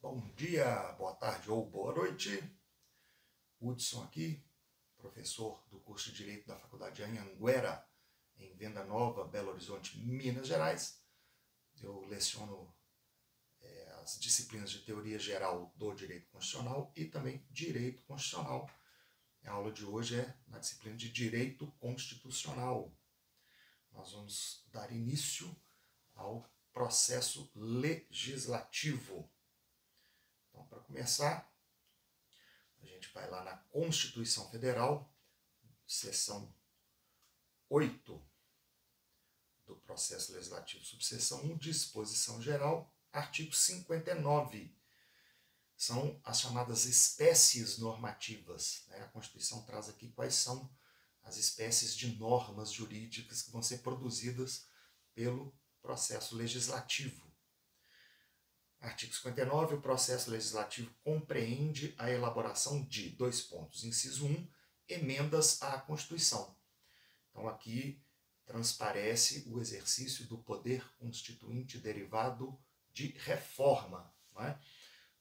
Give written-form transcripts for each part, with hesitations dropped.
Bom dia, boa tarde ou boa noite. Hudson aqui, professor do curso de Direito da Faculdade Anhanguera, em Venda Nova, Belo Horizonte, Minas Gerais. Eu leciono as disciplinas de Teoria Geral do Direito Constitucional e também Direito Constitucional. A aula de hoje é na disciplina de Direito Constitucional. Nós vamos dar início ao processo legislativo. Então, para começar, a gente vai lá na Constituição Federal, seção 8 do processo legislativo, subseção 1, disposição geral, artigo 59. São as chamadas espécies normativas. A Constituição traz aqui quais são as espécies de normas jurídicas que vão ser produzidas pelo processo legislativo. Artigo 59, o processo legislativo compreende a elaboração de, inciso 1, emendas à Constituição. Então aqui transparece o exercício do poder constituinte derivado de reforma, não é?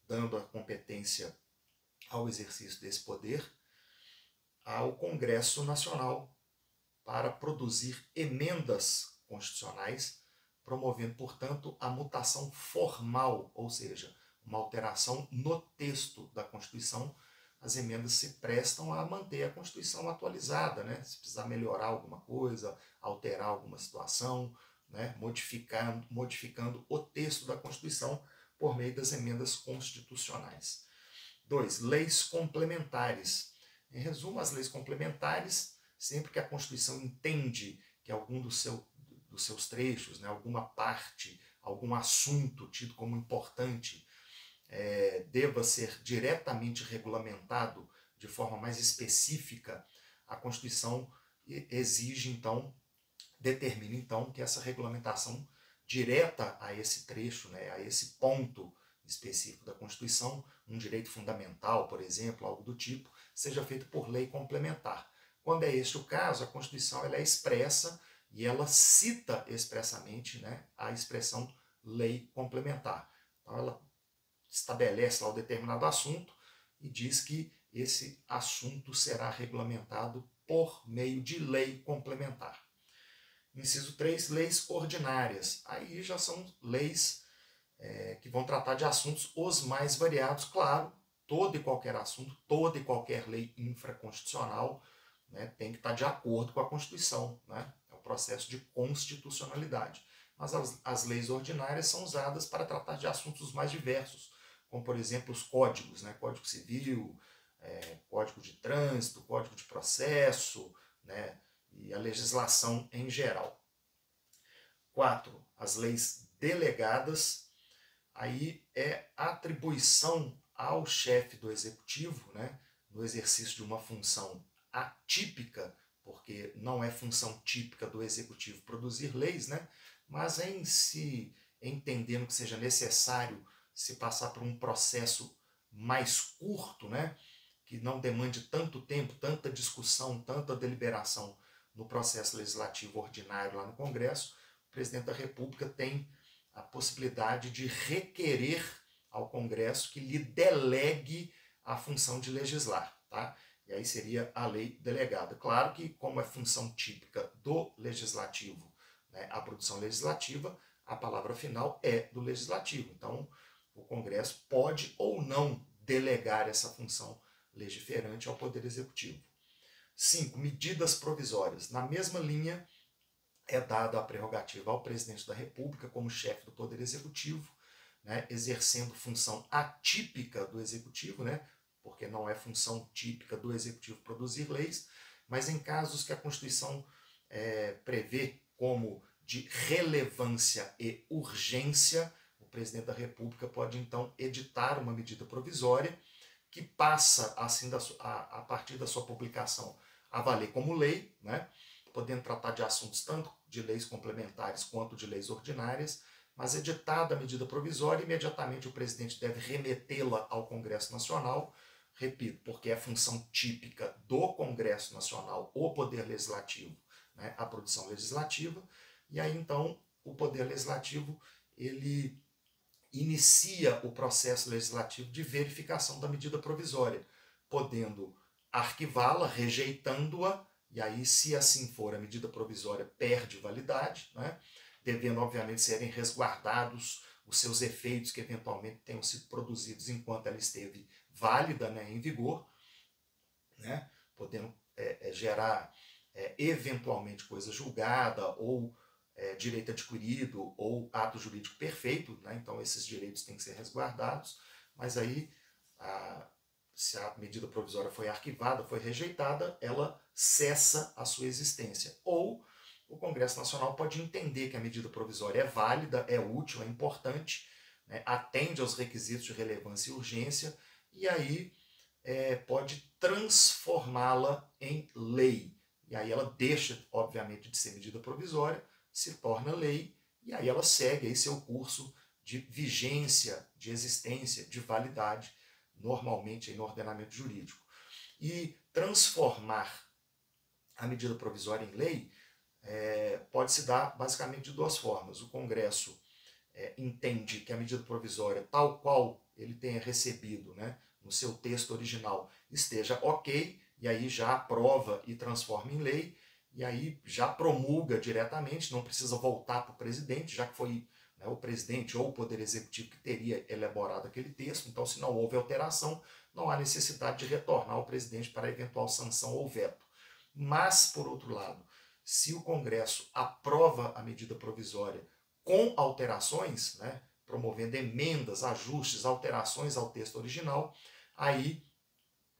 Dando a competência ao exercício desse poder ao Congresso Nacional para produzir emendas constitucionais, promovendo, portanto, a mutação formal, ou seja, uma alteração no texto da Constituição. As emendas se prestam a manter a Constituição atualizada, né? Se precisar melhorar alguma coisa, alterar alguma situação, né? modificando o texto da Constituição por meio das emendas constitucionais. 2. Leis complementares. Em resumo, as leis complementares, sempre que a Constituição entende que algum dos seus trechos, né, alguma parte, algum assunto tido como importante, deva ser diretamente regulamentado de forma mais específica, a Constituição exige, então, determina, então, que essa regulamentação direta a esse trecho, né, a esse ponto específico da Constituição, um direito fundamental, por exemplo, algo do tipo, seja feito por lei complementar. Quando é este o caso, a Constituição ela é expressa e ela cita expressamente, né, a expressão lei complementar. Então ela estabelece lá um determinado assunto e diz que esse assunto será regulamentado por meio de lei complementar. Inciso 3, leis ordinárias. Aí já são leis que vão tratar de assuntos os mais variados, claro, todo e qualquer assunto, toda e qualquer lei infraconstitucional, né, tem que estar de acordo com a Constituição, né? É o processo de constitucionalidade. Mas as leis ordinárias são usadas para tratar de assuntos mais diversos, como, por exemplo, os códigos, né? Código Civil, Código de Trânsito, Código de Processo, né? E a legislação em geral. 4. As leis delegadas. Aí é atribuição ao chefe do executivo, né, no exercício de uma função atípica, porque não é função típica do executivo produzir leis, né, mas em se entendendo que seja necessário se passar por um processo mais curto, né, que não demande tanto tempo, tanta discussão, tanta deliberação no processo legislativo ordinário lá no Congresso, o presidente da República tem a possibilidade de requerer ao Congresso que lhe delegue a função de legislar, tá? E aí seria a lei delegada. Claro que, como é função típica do legislativo, né, a produção legislativa, a palavra final é do legislativo. Então, o Congresso pode ou não delegar essa função legiferante ao Poder Executivo. 5. Medidas provisórias. Na mesma linha, é dada a prerrogativa ao presidente da República como chefe do Poder Executivo, né, exercendo função atípica do Executivo, né, porque não é função típica do Executivo produzir leis, mas em casos que a Constituição prevê como de relevância e urgência, o presidente da República pode então editar uma medida provisória que passa, assim, a partir da sua publicação, a valer como lei, né, podendo tratar de assuntos tanto de leis complementares quanto de leis ordinárias, mas editada a medida provisória, imediatamente o presidente deve remetê-la ao Congresso Nacional, repito, porque é função típica do Congresso Nacional, o Poder Legislativo, né, a produção legislativa, e aí então o Poder Legislativo ele inicia o processo legislativo de verificação da medida provisória, podendo arquivá-la, rejeitando-a, e aí, se assim for, a medida provisória perde validade, né? Devendo, obviamente, serem resguardados os seus efeitos que eventualmente tenham sido produzidos enquanto ela esteve válida, né, em vigor, né? Podendo gerar eventualmente coisa julgada ou direito adquirido ou ato jurídico perfeito, né? Então esses direitos têm que ser resguardados, mas aí se a medida provisória foi arquivada, foi rejeitada, ela cessa a sua existência. Ou o Congresso Nacional pode entender que a medida provisória é válida, é útil, é importante, né? Atende aos requisitos de relevância e urgência, e aí pode transformá-la em lei. E aí ela deixa, obviamente, de ser medida provisória, se torna lei, e aí ela segue aí seu curso de vigência, de existência, de validade, normalmente aí no ordenamento jurídico. E transformar a medida provisória em lei pode se dar basicamente de duas formas. O Congresso entende que a medida provisória, tal qual ele tenha recebido, né, no seu texto original, esteja ok, e aí já aprova e transforma em lei, e aí já promulga diretamente, não precisa voltar para o presidente, já que foi, né, o presidente ou o Poder Executivo que teria elaborado aquele texto, então se não houve alteração, não há necessidade de retornar ao presidente para eventual sanção ou veto. Mas, por outro lado, se o Congresso aprova a medida provisória com alterações, né, promovendo emendas, ajustes, alterações ao texto original, aí,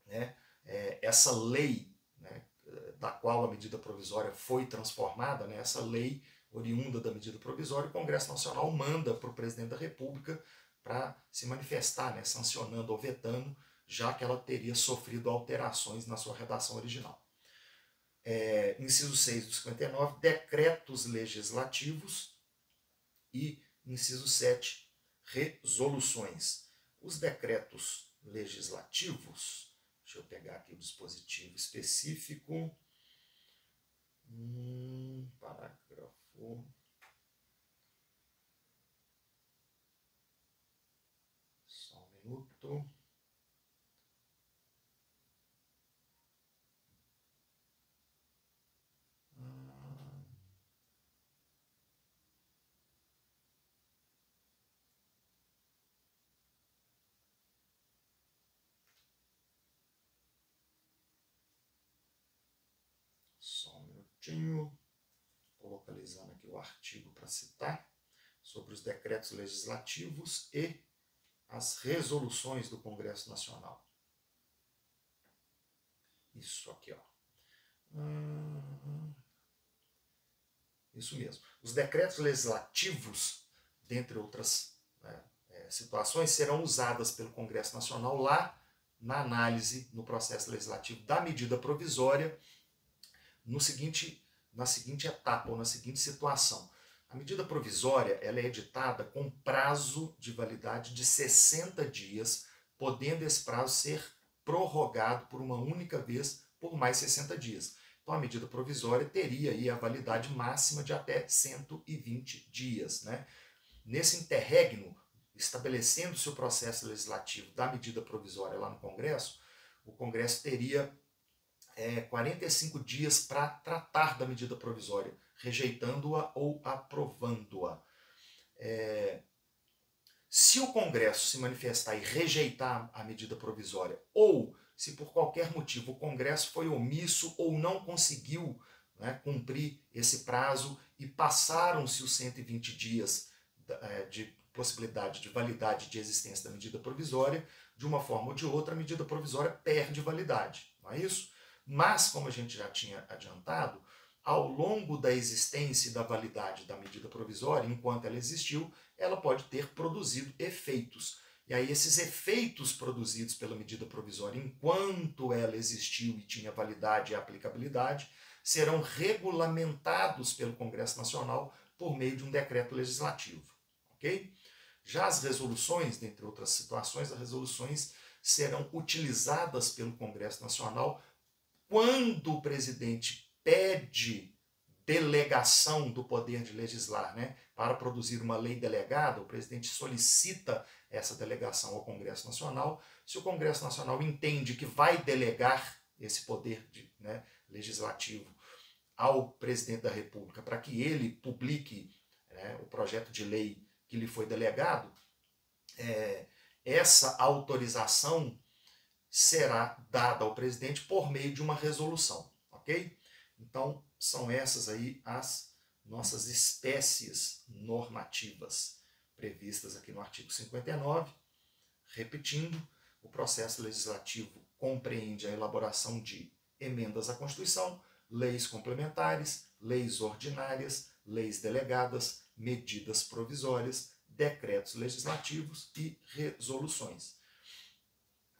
né, essa lei, né, da qual a medida provisória foi transformada, né, essa lei oriunda da medida provisória, o Congresso Nacional manda para o presidente da República para se manifestar, né, sancionando ou vetando, já que ela teria sofrido alterações na sua redação original. Inciso 6 do 59, decretos legislativos, e inciso 7, resoluções. Os decretos legislativos, deixa eu pegar aqui o dispositivo específico, parágrafo, só um minuto. Só um minutinho, estou localizando aqui o artigo para citar, sobre os decretos legislativos e as resoluções do Congresso Nacional. Isso aqui, ó. Isso mesmo. Os decretos legislativos, dentre outras situações, serão usadas pelo Congresso Nacional lá na análise, no processo legislativo da medida provisória, na seguinte etapa, ou na seguinte situação. A medida provisória ela é editada com prazo de validade de 60 dias, podendo esse prazo ser prorrogado por uma única vez por mais 60 dias. Então a medida provisória teria aí a validade máxima de até 120 dias, né? Nesse interregno, estabelecendo-se o processo legislativo da medida provisória lá no Congresso, o Congresso teria 45 dias para tratar da medida provisória, rejeitando-a ou aprovando-a. Se o Congresso se manifestar e rejeitar a medida provisória, ou se por qualquer motivo o Congresso foi omisso ou não conseguiu, né, cumprir esse prazo e passaram-se os 120 dias de possibilidade de validade de existência da medida provisória, de uma forma ou de outra a medida provisória perde validade, não é isso? Mas, como a gente já tinha adiantado, ao longo da existência e da validade da medida provisória, enquanto ela existiu, ela pode ter produzido efeitos. E aí esses efeitos produzidos pela medida provisória, enquanto ela existiu e tinha validade e aplicabilidade, serão regulamentados pelo Congresso Nacional por meio de um decreto legislativo. Ok? Já as resoluções, dentre outras situações, as resoluções serão utilizadas pelo Congresso Nacional quando o presidente pede delegação do poder de legislar, né? Para produzir uma lei delegada, o presidente solicita essa delegação ao Congresso Nacional. Se o Congresso Nacional entende que vai delegar esse poder legislativo ao presidente da República para que ele publique, né, o projeto de lei que lhe foi delegado, essa autorização será dada ao presidente por meio de uma resolução, ok? Então, são essas aí as nossas espécies normativas previstas aqui no artigo 59. Repetindo, o processo legislativo compreende a elaboração de emendas à Constituição, leis complementares, leis ordinárias, leis delegadas, medidas provisórias, decretos legislativos e resoluções.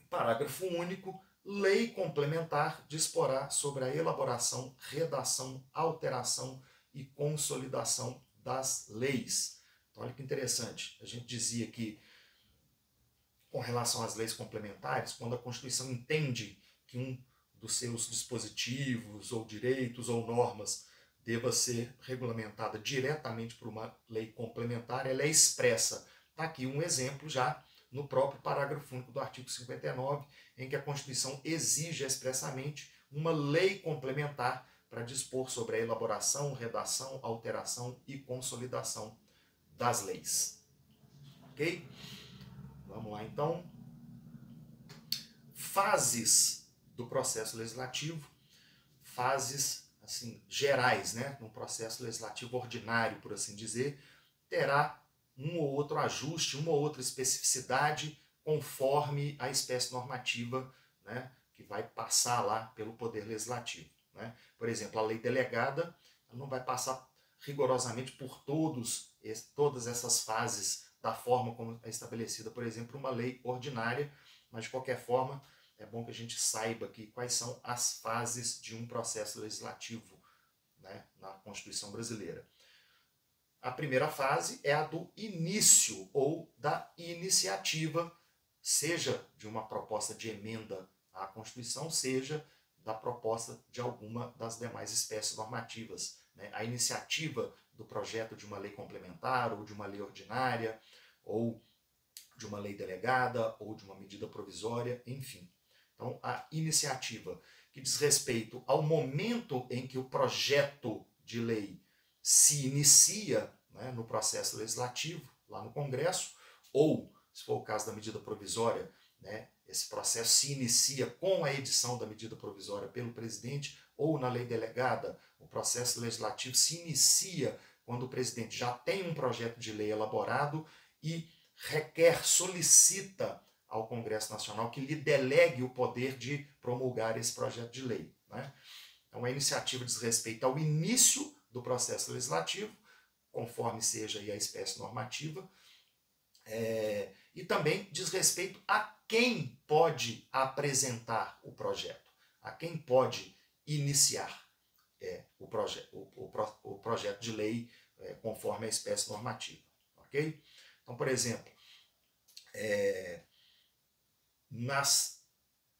Parágrafo único. Lei complementar disporá sobre a elaboração, redação, alteração e consolidação das leis. Então, olha que interessante. A gente dizia que, com relação às leis complementares, quando a Constituição entende que um dos seus dispositivos, ou direitos, ou normas deva ser regulamentada diretamente por uma lei complementar, ela é expressa. Está aqui um exemplo já no próprio parágrafo único do artigo 59, em que a Constituição exige expressamente uma lei complementar para dispor sobre a elaboração, redação, alteração e consolidação das leis. Ok? Vamos lá, então. Fases do processo legislativo, fases assim, gerais, né? No processo legislativo ordinário, por assim dizer, terá um ou outro ajuste, uma ou outra especificidade conforme a espécie normativa, né, que vai passar lá pelo Poder Legislativo, né? Por exemplo, a lei delegada não vai passar rigorosamente por todas essas fases da forma como é estabelecida, por exemplo, uma lei ordinária, mas de qualquer forma é bom que a gente saiba aqui quais são as fases de um processo legislativo, né, na Constituição brasileira. A primeira fase é a do início ou da iniciativa, seja de uma proposta de emenda à Constituição, seja da proposta de alguma das demais espécies normativas, né? A iniciativa do projeto de uma lei complementar, ou de uma lei ordinária, ou de uma lei delegada, ou de uma medida provisória, enfim. Então, a iniciativa que diz respeito ao momento em que o projeto de lei se inicia, né, no processo legislativo, lá no Congresso, ou, se for o caso da medida provisória, né, esse processo se inicia com a edição da medida provisória pelo presidente, ou na lei delegada, o processo legislativo se inicia quando o presidente já tem um projeto de lei elaborado e solicita ao Congresso Nacional que lhe delegue o poder de promulgar esse projeto de lei, né? Então, a iniciativa diz respeito ao início do processo legislativo, conforme seja aí a espécie normativa, e também diz respeito a quem pode apresentar o projeto, a quem pode iniciar o projeto de lei conforme a espécie normativa. Ok? Então, por exemplo, nas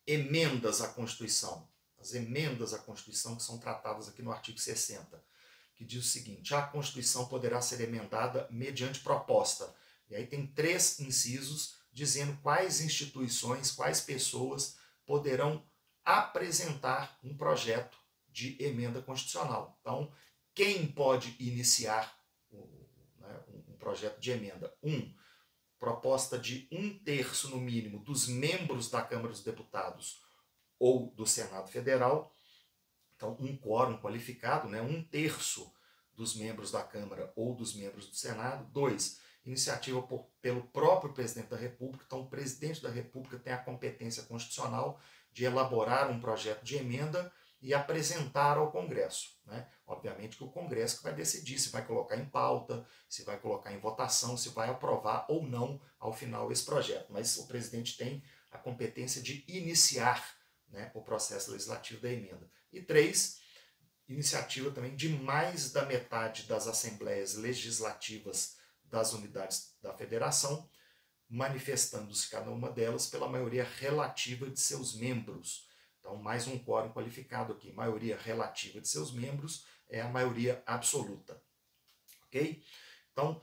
emendas à Constituição, as emendas à Constituição que são tratadas aqui no artigo 60, que diz o seguinte: a Constituição poderá ser emendada mediante proposta. E aí tem 3 incisos dizendo quais instituições, quais pessoas poderão apresentar um projeto de emenda constitucional. Então, quem pode iniciar um projeto de emenda? Proposta de 1/3 no mínimo dos membros da Câmara dos Deputados ou do Senado Federal. Então, um quórum qualificado, né? 1/3 dos membros da Câmara ou dos membros do Senado. 2, iniciativa pelo próprio presidente da República. Então, o presidente da República tem a competência constitucional de elaborar um projeto de emenda e apresentar ao Congresso, né? Obviamente que o Congresso que vai decidir se vai colocar em pauta, se vai colocar em votação, se vai aprovar ou não ao final esse projeto. Mas o presidente tem a competência de iniciar, né, o processo legislativo da emenda. E 3, iniciativa também de mais da metade das assembleias legislativas das unidades da federação, manifestando-se cada uma delas pela maioria relativa de seus membros. Então, mais um quórum qualificado aqui. Maioria relativa de seus membros é a maioria absoluta. Ok? Então,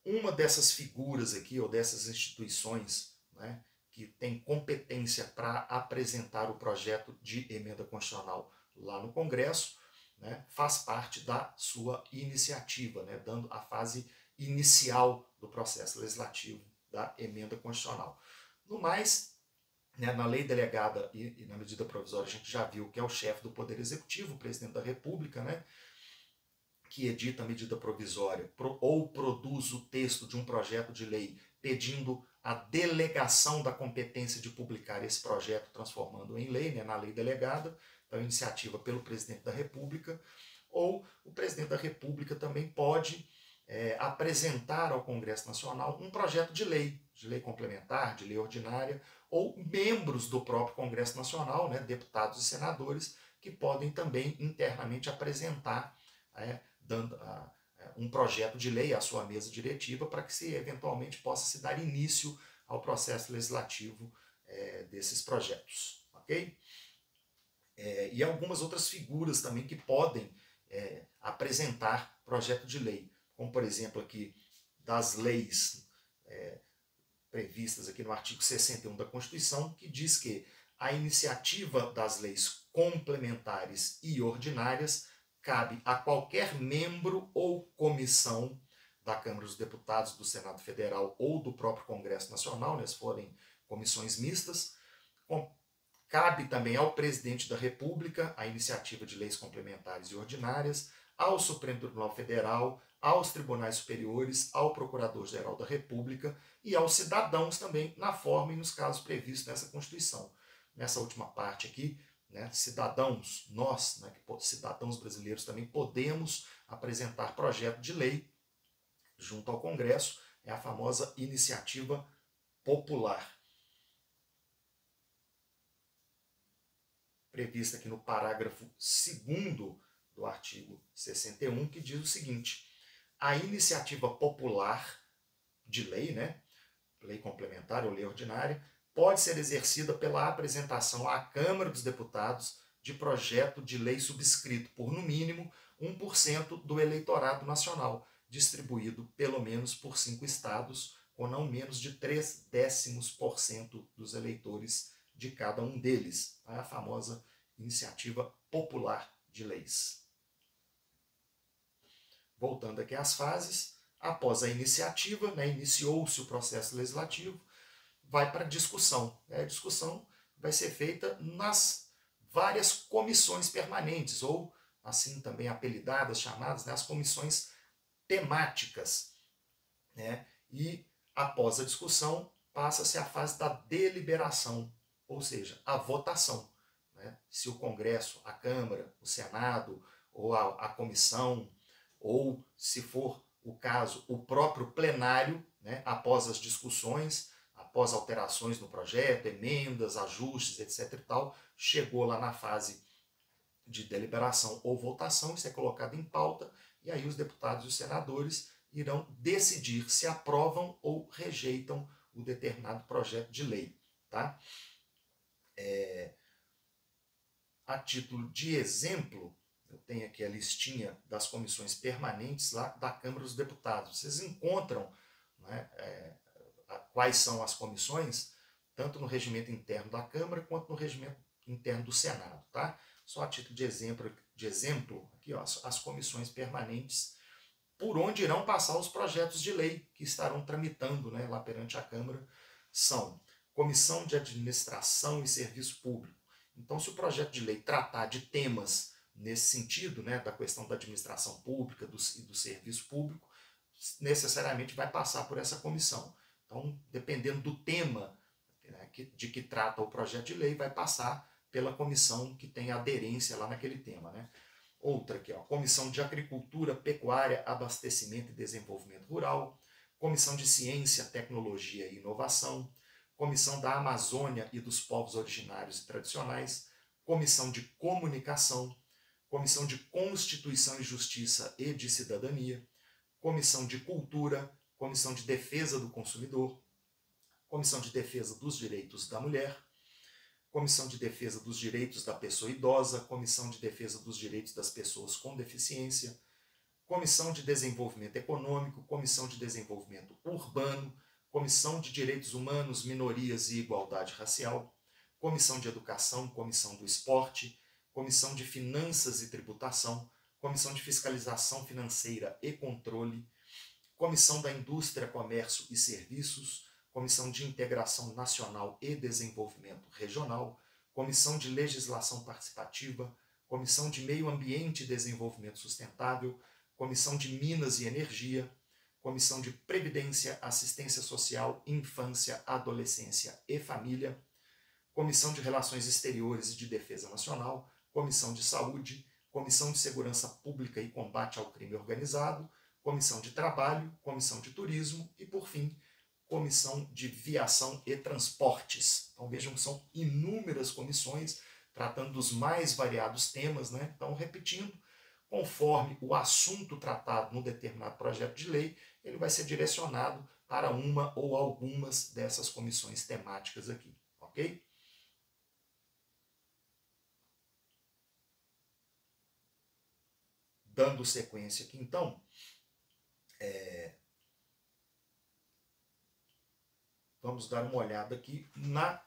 uma dessas figuras aqui, ou dessas instituições, né, que tem competência para apresentar o projeto de emenda constitucional lá no Congresso, né, faz parte da sua iniciativa, né, dando a fase inicial do processo legislativo da emenda constitucional. No mais, né, na lei delegada e na medida provisória, a gente já viu que é o chefe do Poder Executivo, o presidente da República, né, que edita a medida provisória ou produz o texto de um projeto de lei pedindo a delegação da competência de publicar esse projeto, transformando em lei, né, na lei delegada, então iniciativa pelo presidente da República, ou o presidente da República também pode apresentar ao Congresso Nacional um projeto de lei complementar, de lei ordinária, ou membros do próprio Congresso Nacional, né, deputados e senadores, que podem também internamente apresentar um projeto de lei à sua mesa diretiva para que se eventualmente possa se dar início ao processo legislativo desses projetos. Ok? E algumas outras figuras também que podem apresentar projeto de lei, como por exemplo aqui das leis previstas aqui no artigo 61 da Constituição, que diz que a iniciativa das leis complementares e ordinárias cabe a qualquer membro ou comissão da Câmara dos Deputados, do Senado Federal ou do próprio Congresso Nacional, né, se forem comissões mistas. Cabe também ao presidente da República a iniciativa de leis complementares e ordinárias, ao Supremo Tribunal Federal, aos tribunais superiores, ao Procurador-Geral da República e aos cidadãos também, na forma e nos casos previstos nessa Constituição. Nessa última parte aqui, né, cidadãos, nós, né, cidadãos brasileiros também podemos apresentar projeto de lei junto ao Congresso, é a famosa iniciativa popular. Prevista aqui no parágrafo 2º do artigo 61, que diz o seguinte: a iniciativa popular de lei, né, lei complementar ou lei ordinária, pode ser exercida pela apresentação à Câmara dos Deputados de projeto de lei subscrito por, no mínimo, 1% do eleitorado nacional, distribuído pelo menos por 5 estados, com não menos de 0,3% dos eleitores de cada um deles. A famosa iniciativa popular de leis. Voltando aqui às fases, após a iniciativa, né, iniciou-se o processo legislativo, vai para a discussão. A discussão vai ser feita nas várias comissões permanentes, ou assim também apelidadas, chamadas, né, as comissões temáticas. Né? E após a discussão, passa-se a fase da deliberação, ou seja, a votação. Né? Se o Congresso, a Câmara, o Senado, ou a comissão, ou, se for o caso, o próprio plenário, né, após as discussões, após alterações no projeto, emendas, ajustes, etc. e tal, chegou lá na fase de deliberação ou votação, isso é colocado em pauta, e aí os deputados e os senadores irão decidir se aprovam ou rejeitam o determinado projeto de lei. Tá? A título de exemplo, eu tenho aqui a listinha das comissões permanentes lá da Câmara dos Deputados. Vocês encontram, né, quais são as comissões, tanto no regimento interno da Câmara quanto no regimento interno do Senado. Tá? Só a título de exemplo aqui, ó, as comissões permanentes por onde irão passar os projetos de lei que estarão tramitando, né, lá perante a Câmara, são Comissão de Administração e Serviço Público. Então, se o projeto de lei tratar de temas nesse sentido, né, da questão da administração pública e do serviço público, necessariamente vai passar por essa comissão. Então, dependendo do tema, né, de que trata o projeto de lei, vai passar pela comissão que tem aderência lá naquele tema. Né? Outra aqui, ó, Comissão de Agricultura, Pecuária, Abastecimento e Desenvolvimento Rural, Comissão de Ciência, Tecnologia e Inovação, Comissão da Amazônia e dos Povos Originários e Tradicionais, Comissão de Comunicação, Comissão de Constituição e Justiça e de Cidadania, Comissão de Cultura, Comissão de Defesa do Consumidor, Comissão de Defesa dos Direitos da Mulher, Comissão de Defesa dos Direitos da Pessoa Idosa, Comissão de Defesa dos Direitos das Pessoas com Deficiência, Comissão de Desenvolvimento Econômico, Comissão de Desenvolvimento Urbano, Comissão de Direitos Humanos, Minorias e Igualdade Racial, Comissão de Educação, Comissão do Esporte, Comissão de Finanças e Tributação, Comissão de Fiscalização Financeira e Controle, Comissão da Indústria, Comércio e Serviços, Comissão de Integração Nacional e Desenvolvimento Regional, Comissão de Legislação Participativa, Comissão de Meio Ambiente e Desenvolvimento Sustentável, Comissão de Minas e Energia, Comissão de Previdência, Assistência Social, Infância, Adolescência e Família, Comissão de Relações Exteriores e de Defesa Nacional, Comissão de Saúde, Comissão de Segurança Pública e Combate ao Crime Organizado, Comissão de Trabalho, Comissão de Turismo e, por fim, Comissão de Viação e Transportes. Então vejam que são inúmeras comissões tratando dos mais variados temas, né? Então, repetindo, conforme o assunto tratado num determinado projeto de lei, ele vai ser direcionado para uma ou algumas dessas comissões temáticas aqui, ok? Dando sequência aqui, então, vamos dar uma olhada aqui na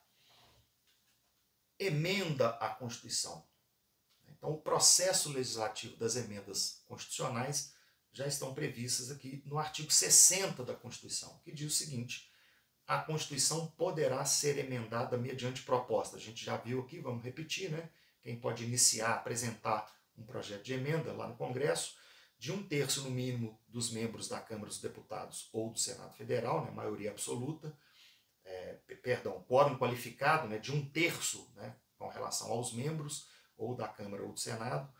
emenda à Constituição. Então, o processo legislativo das emendas constitucionais já estão previstas aqui no artigo 60 da Constituição, que diz o seguinte: a Constituição poderá ser emendada mediante proposta. A gente já viu aqui, vamos repetir, né? Quem pode iniciar, apresentar um projeto de emenda lá no Congresso, de 1/3 no mínimo dos membros da Câmara dos Deputados ou do Senado Federal, né? Maioria absoluta, quórum qualificado, né? De 1/3, né? Com relação aos membros, ou da Câmara ou do Senado.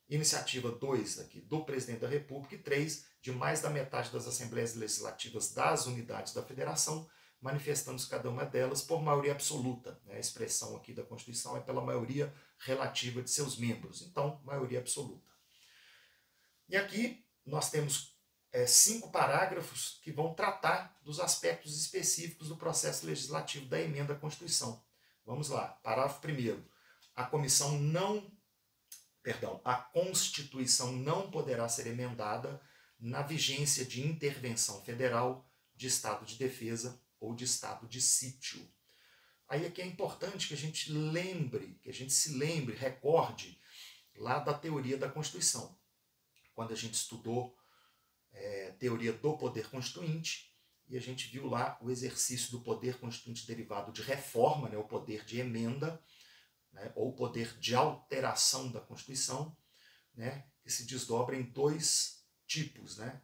Iniciativa 2 aqui, do Presidente da República, e 3, de mais da metade das Assembleias Legislativas das unidades da Federação, manifestando-se cada uma delas por maioria absoluta. Né? A expressão aqui da Constituição é pela maioria relativa de seus membros. Então, maioria absoluta. E aqui nós temos 5 parágrafos que vão tratar dos aspectos específicos do processo legislativo da emenda à Constituição. Vamos lá. Parágrafo 1º. A Constituição não poderá ser emendada na vigência de intervenção federal, de estado de defesa ou de estado de sítio. Aí aqui é importante que a gente se lembre, recorde lá da teoria da Constituição. Quando a gente estudou teoria do poder constituinte, e a gente viu lá o exercício do poder constituinte derivado de reforma, né, o poder de emenda, né, ou o poder de alteração da Constituição, né, que se desdobra em 2 tipos, né?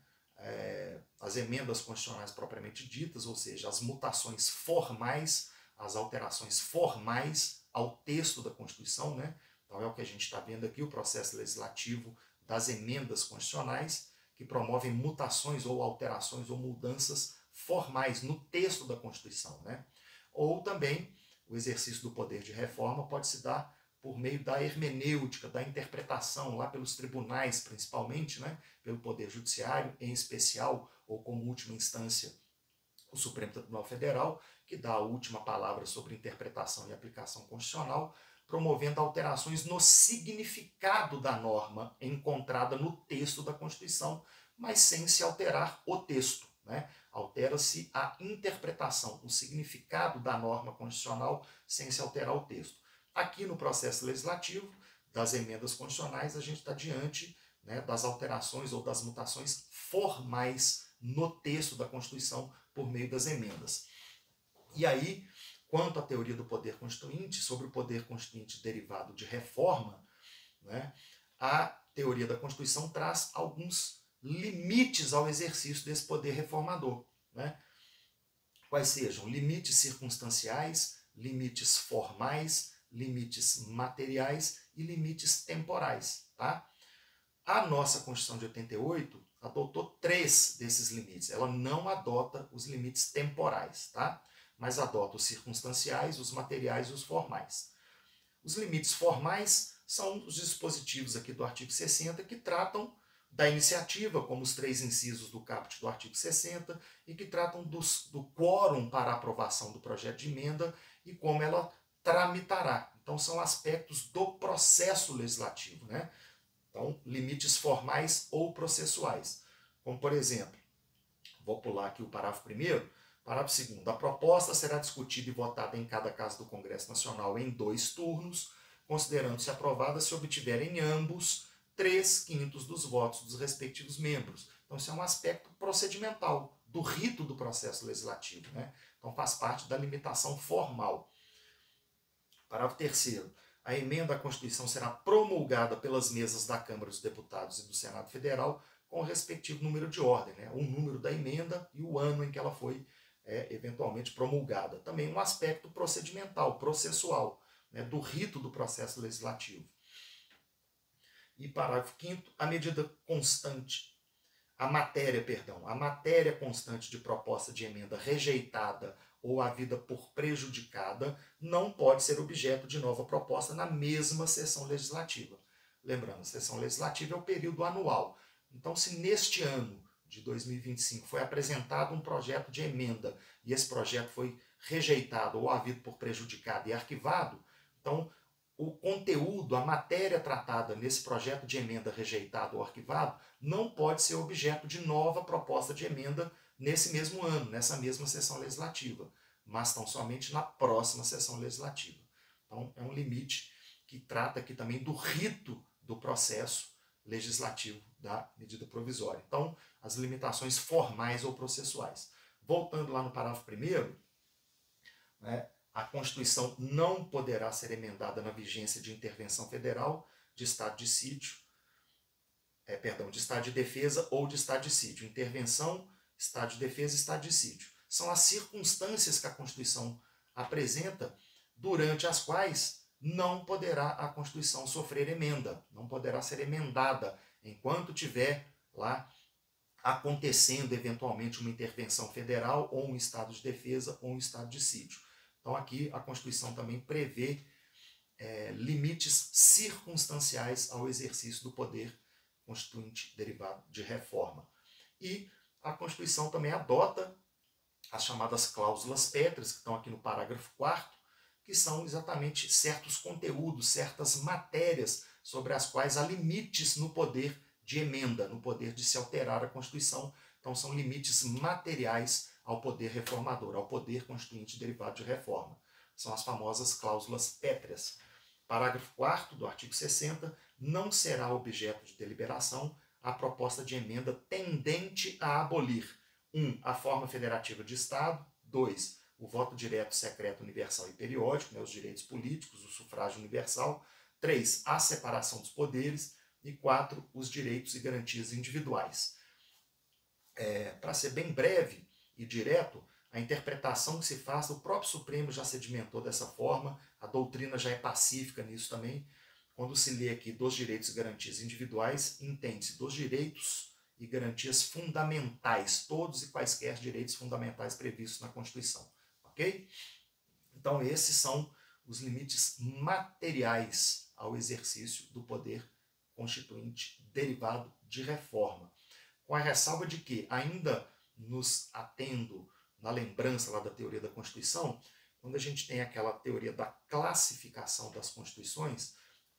As emendas constitucionais propriamente ditas, ou seja, as mutações formais, as alterações formais ao texto da Constituição, né? Então é o que a gente está vendo aqui, o processo legislativo das emendas constitucionais, que promovem mutações ou alterações ou mudanças formais no texto da Constituição, né? Ou também o exercício do poder de reforma pode se dar por meio da hermenêutica, da interpretação, lá pelos tribunais principalmente, né? Pelo Poder Judiciário em especial, ou como última instância o Supremo Tribunal Federal, que dá a última palavra sobre interpretação e aplicação constitucional, promovendo alterações no significado da norma encontrada no texto da Constituição, mas sem se alterar o texto, né? Altera-se a interpretação, o significado da norma constitucional sem se alterar o texto. Aqui no processo legislativo das emendas constitucionais, a gente está diante, né, das alterações ou das mutações formais no texto da Constituição por meio das emendas. E aí, quanto à teoria do poder constituinte, sobre o poder constituinte derivado de reforma, né, a teoria da Constituição traz alguns limites ao exercício desse poder reformador, né? Quais sejam limites circunstanciais, limites formais, limites materiais e limites temporais, tá? A nossa Constituição de 88 adotou 3 desses limites. Ela não adota os limites temporais, tá? Mas adota os circunstanciais, os materiais e os formais. Os limites formais são os dispositivos aqui do artigo 60 que tratam da iniciativa, como os 3 incisos do caput do artigo 60, e que tratam do quórum para aprovação do projeto de emenda e como ela tramitará. Então, são aspectos do processo legislativo, né? Então, limites formais ou processuais. Como, por exemplo, vou pular aqui o parágrafo 1º, parágrafo 2º. A proposta será discutida e votada em cada caso do Congresso Nacional em 2 turnos, considerando-se aprovada se obtiver em ambos 3/5 dos votos dos respectivos membros. Então, isso é um aspecto procedimental, do rito do processo legislativo, né? Então, faz parte da limitação formal. Parágrafo 3º. A emenda à Constituição será promulgada pelas mesas da Câmara dos Deputados e do Senado Federal com o respectivo número de ordem, né? O número da emenda e o ano em que ela foi eventualmente promulgada. Também um aspecto procedimental, processual, né? Do rito do processo legislativo. E parágrafo 5º, a matéria constante de proposta de emenda rejeitada ou havida por prejudicada não pode ser objeto de nova proposta na mesma sessão legislativa. Lembrando, a sessão legislativa é o período anual. Então, se neste ano de 2025 foi apresentado um projeto de emenda e esse projeto foi rejeitado ou havido por prejudicado e arquivado, então o conteúdo, a matéria tratada nesse projeto de emenda rejeitado ou arquivado não pode ser objeto de nova proposta de emenda nesse mesmo ano, nessa mesma sessão legislativa, mas tão somente na próxima sessão legislativa. Então, é um limite que trata aqui também do rito do processo legislativo da medida provisória. Então, as limitações formais ou processuais. Voltando lá no parágrafo 1º, né, a Constituição não poderá ser emendada na vigência de intervenção federal, de estado de sítio, de estado de defesa ou de estado de sítio. Intervenção, estado de defesa e estado de sítio. São as circunstâncias que a Constituição apresenta durante as quais não poderá a Constituição sofrer emenda, não poderá ser emendada enquanto tiver lá acontecendo eventualmente uma intervenção federal ou um estado de defesa ou um estado de sítio. Então aqui a Constituição também prevê limites circunstanciais ao exercício do poder constituinte derivado de reforma. E a Constituição também adota as chamadas cláusulas pétreas, que estão aqui no parágrafo 4º, que são exatamente certos conteúdos, certas matérias sobre as quais há limites no poder de emenda, no poder de se alterar a Constituição. Então são limites materiais ao poder reformador, ao poder constituinte derivado de reforma. São as famosas cláusulas pétreas. Parágrafo 4º do artigo 60, não será objeto de deliberação a proposta de emenda tendente a abolir 1. A forma federativa de Estado, 2. O voto direto, secreto, universal e periódico, né, os direitos políticos, o sufrágio universal, 3. A separação dos poderes e 4. Os direitos e garantias individuais. Para ser bem breve e direto, a interpretação que se faz, o próprio Supremo já sedimentou dessa forma, a doutrina já é pacífica nisso também. Quando se lê aqui dos direitos e garantias individuais, entende-se dos direitos e garantias fundamentais, todos e quaisquer direitos fundamentais previstos na Constituição. Ok? Então esses são os limites materiais ao exercício do poder constituinte derivado de reforma. Com a ressalva de que, ainda nos atendo na lembrança lá da teoria da Constituição, quando a gente tem aquela teoria da classificação das constituições,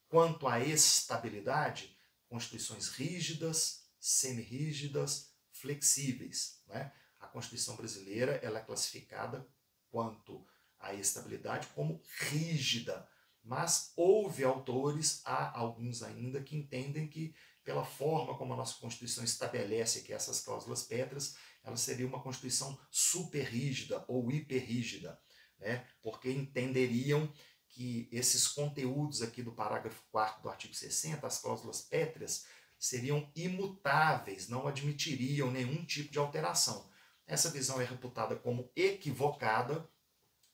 quanto à estabilidade, constituições rígidas, semi-rígidas, flexíveis, né? A Constituição brasileira ela é classificada quanto à estabilidade como rígida, mas houve autores, há alguns ainda, que entendem que pela forma como a nossa Constituição estabelece que essas cláusulas pétreas, ela seria uma Constituição super rígida ou hiper rígida, né? Porque entenderiam que esses conteúdos aqui do parágrafo 4º do artigo 60, as cláusulas pétreas, seriam imutáveis, não admitiriam nenhum tipo de alteração. Essa visão é reputada como equivocada,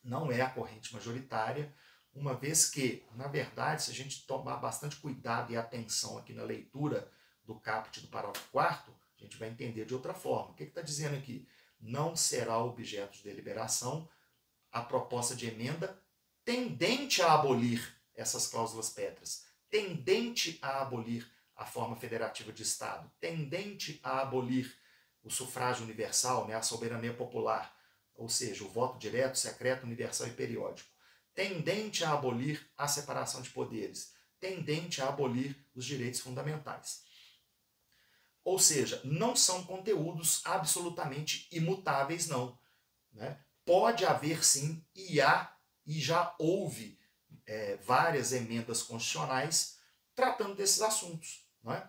não é a corrente majoritária, uma vez que, na verdade, se a gente tomar bastante cuidado e atenção aqui na leitura do caput do parágrafo 4º, a gente vai entender de outra forma. O que está dizendo aqui? Não será objeto de deliberação a proposta de emenda tendente a abolir essas cláusulas pétreas, tendente a abolir a forma federativa de Estado, tendente a abolir o sufrágio universal, né, a soberania popular, ou seja, o voto direto, secreto, universal e periódico, tendente a abolir a separação de poderes, tendente a abolir os direitos fundamentais. Ou seja, não são conteúdos absolutamente imutáveis, não. Né? Pode haver sim, e há, e já houve várias emendas constitucionais tratando desses assuntos. Não é?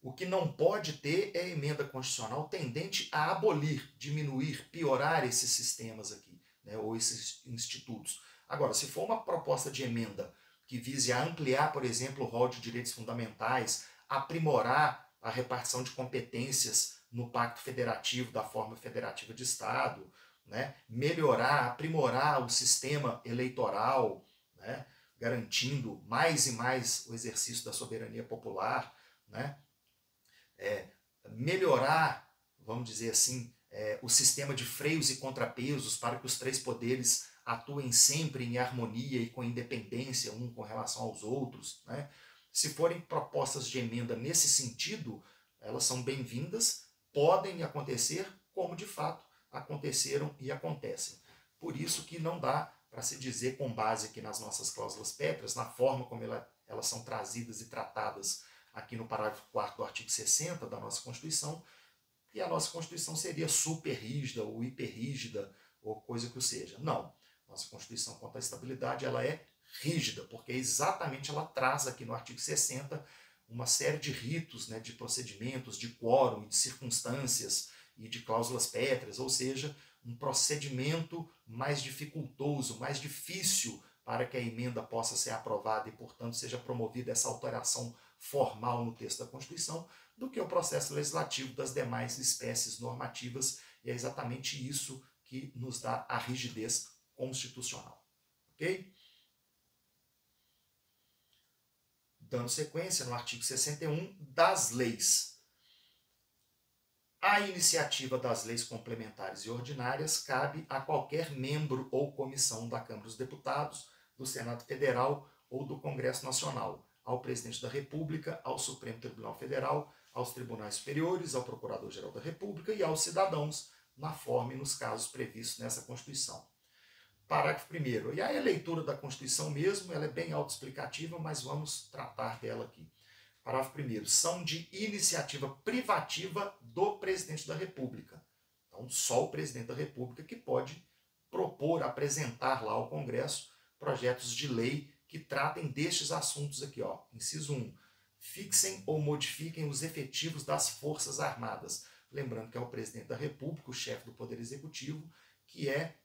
O que não pode ter é emenda constitucional tendente a abolir, diminuir, piorar esses sistemas aqui, né, ou esses institutos. Agora, se for uma proposta de emenda que vise a ampliar, por exemplo, o rol de direitos fundamentais, aprimorar a repartição de competências no Pacto Federativo da forma federativa de Estado, né, melhorar, aprimorar o sistema eleitoral, né, garantindo mais e mais o exercício da soberania popular, né, melhorar, vamos dizer assim, o sistema de freios e contrapesos para que os três poderes atuem sempre em harmonia e com independência um com relação aos outros. Né? Se forem propostas de emenda nesse sentido, elas são bem-vindas, podem acontecer como de fato aconteceram e acontecem. Por isso que não dá para se dizer, com base aqui nas nossas cláusulas pétreas, na forma como elas são trazidas e tratadas aqui no parágrafo 4º do artigo 60 da nossa Constituição, que a nossa Constituição seria super rígida ou hiper rígida ou coisa que o seja. Não. Nossa Constituição quanto à estabilidade ela é rígida, porque exatamente ela traz aqui no artigo 60 uma série de ritos, né, de procedimentos, de quórum, de circunstâncias e de cláusulas pétreas, ou seja, um procedimento mais dificultoso, mais difícil para que a emenda possa ser aprovada e, portanto, seja promovida essa alteração formal no texto da Constituição, do que o processo legislativo das demais espécies normativas, e é exatamente isso que nos dá a rigidez constitucional. Ok? Dando sequência no artigo 61 das leis. A iniciativa das leis complementares e ordinárias cabe a qualquer membro ou comissão da Câmara dos Deputados, do Senado Federal ou do Congresso Nacional, ao Presidente da República, ao Supremo Tribunal Federal, aos Tribunais Superiores, ao Procurador-Geral da República e aos cidadãos, na forma e nos casos previstos nessa Constituição. Parágrafo 1º. E aí a leitura da Constituição mesmo, ela é bem autoexplicativa, mas vamos tratar dela aqui. Parágrafo 1º. São de iniciativa privativa do Presidente da República. Então, só o Presidente da República que pode propor, apresentar lá ao Congresso projetos de lei que tratem destes assuntos aqui, ó. Inciso 1. Fixem ou modifiquem os efetivos das Forças Armadas. Lembrando que é o Presidente da República, o chefe do Poder Executivo, que é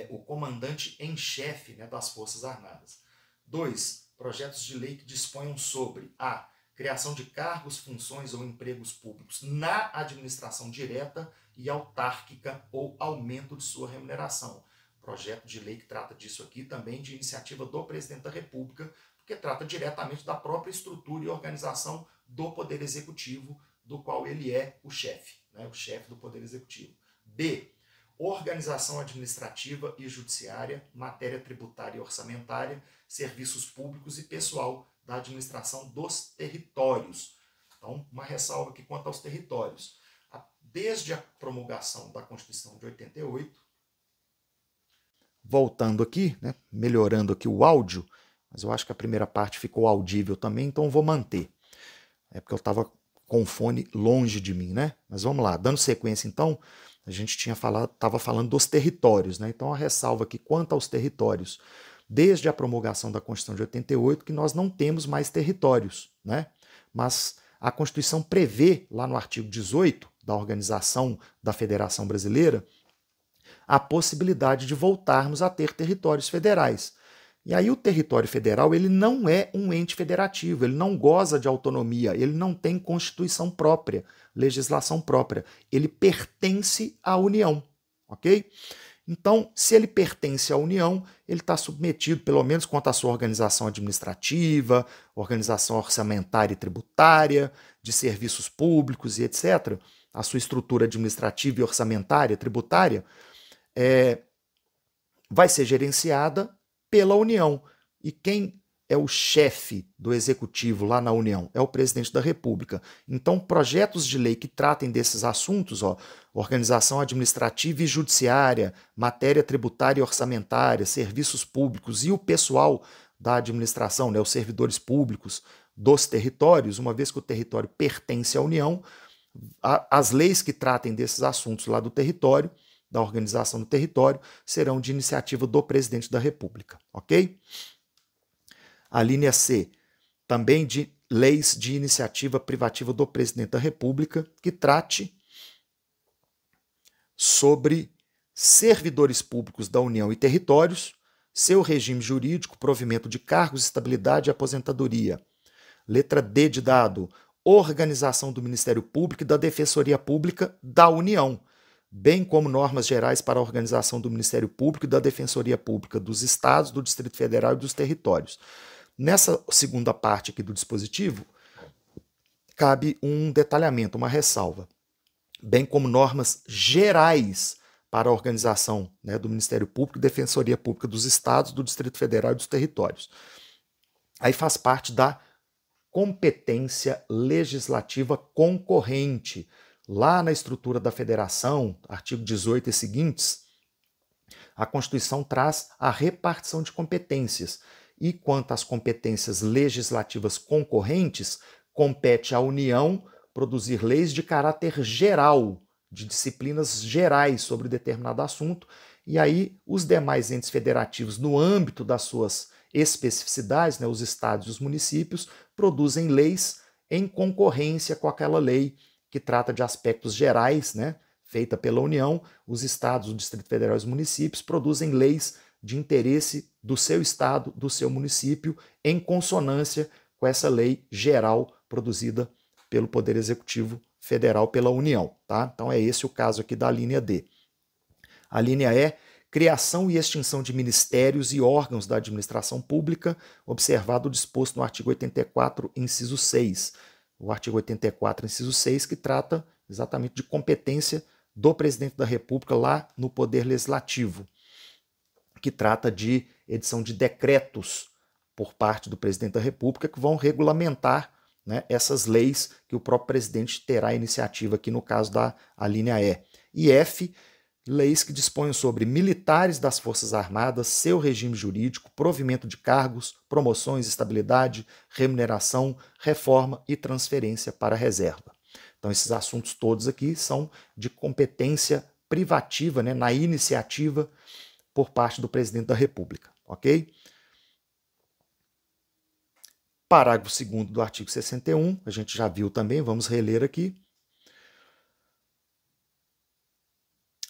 o comandante em chefe, né, das Forças Armadas. 2. Projetos de lei que disponham sobre a criação de cargos, funções ou empregos públicos na administração direta e autárquica ou aumento de sua remuneração. Projeto de lei que trata disso aqui também de iniciativa do Presidente da República, porque trata diretamente da própria estrutura e organização do Poder Executivo, do qual ele é o chefe, né, o chefe do Poder Executivo. B. Organização administrativa e judiciária, matéria tributária e orçamentária, serviços públicos e pessoal da administração dos territórios. Então, uma ressalva aqui quanto aos territórios. Desde a promulgação da Constituição de 88, voltando aqui, né, melhorando aqui o áudio, mas eu acho que a primeira parte ficou audível também, então eu vou manter. É porque eu estava com o fone longe de mim, né? Mas vamos lá, dando sequência então, a gente estava falando dos territórios, né? Então a ressalva aqui quanto aos territórios, desde a promulgação da Constituição de 88, que nós não temos mais territórios, né? Mas a Constituição prevê, lá no artigo 18 da Organização da Federação Brasileira, a possibilidade de voltarmos a ter territórios federais. E aí o território federal ele não é um ente federativo, ele não goza de autonomia, ele não tem constituição própria, legislação própria. Ele pertence à União, ok? Então, se ele pertence à União, ele está submetido, pelo menos quanto à sua organização administrativa, organização orçamentária e tributária, de serviços públicos e etc., a sua estrutura administrativa e orçamentária, tributária, vai ser gerenciada pela União. E quem é o chefe do executivo lá na União? É o presidente da República. Então, projetos de lei que tratem desses assuntos, organização administrativa e judiciária, matéria tributária e orçamentária, serviços públicos e o pessoal da administração, os servidores públicos dos territórios, uma vez que o território pertence à União, as leis que tratem desses assuntos lá do território, da organização do território, serão de iniciativa do presidente da República, ok? A linha C, também de leis de iniciativa privativa do presidente da República, que trate sobre servidores públicos da União e territórios, seu regime jurídico, provimento de cargos, estabilidade e aposentadoria. Letra D de dado, organização do Ministério Público e da Defensoria Pública da União, bem como normas gerais para a organização do Ministério Público e da Defensoria Pública dos Estados, do Distrito Federal e dos territórios. Nessa segunda parte aqui do dispositivo, cabe um detalhamento, uma ressalva, bem como normas gerais para a organização, do Ministério Público e Defensoria Pública dos Estados, do Distrito Federal e dos territórios. Aí faz parte da competência legislativa concorrente. Lá na estrutura da Federação, artigo 18 e seguintes, a Constituição traz a repartição de competências. E quanto às competências legislativas concorrentes, compete à União produzir leis de caráter geral, de disciplinas gerais sobre determinado assunto, e aí os demais entes federativos, no âmbito das suas especificidades, os estados e os municípios, produzem leis em concorrência com aquela lei que trata de aspectos gerais, feita pela União. Os estados, o Distrito Federal e os municípios produzem leis de interesse do seu estado, do seu município, em consonância com essa lei geral produzida pelo Poder Executivo Federal, pela União. Tá? Então é esse o caso aqui da linha D. A linha E, criação e extinção de ministérios e órgãos da administração pública, observado o disposto no artigo 84, inciso 6. O artigo 84, inciso 6, que trata exatamente de competência do presidente da República lá no Poder Legislativo, que trata de edição de decretos por parte do presidente da República que vão regulamentar essas leis que o próprio presidente terá iniciativa, aqui no caso da linha E. E F, leis que disponham sobre militares das Forças Armadas, seu regime jurídico, provimento de cargos, promoções, estabilidade, remuneração, reforma e transferência para a reserva. Então esses assuntos todos aqui são de competência privativa, na iniciativa por parte do presidente da República, ok? Parágrafo 2º do artigo 61, a gente já viu também, vamos reler aqui.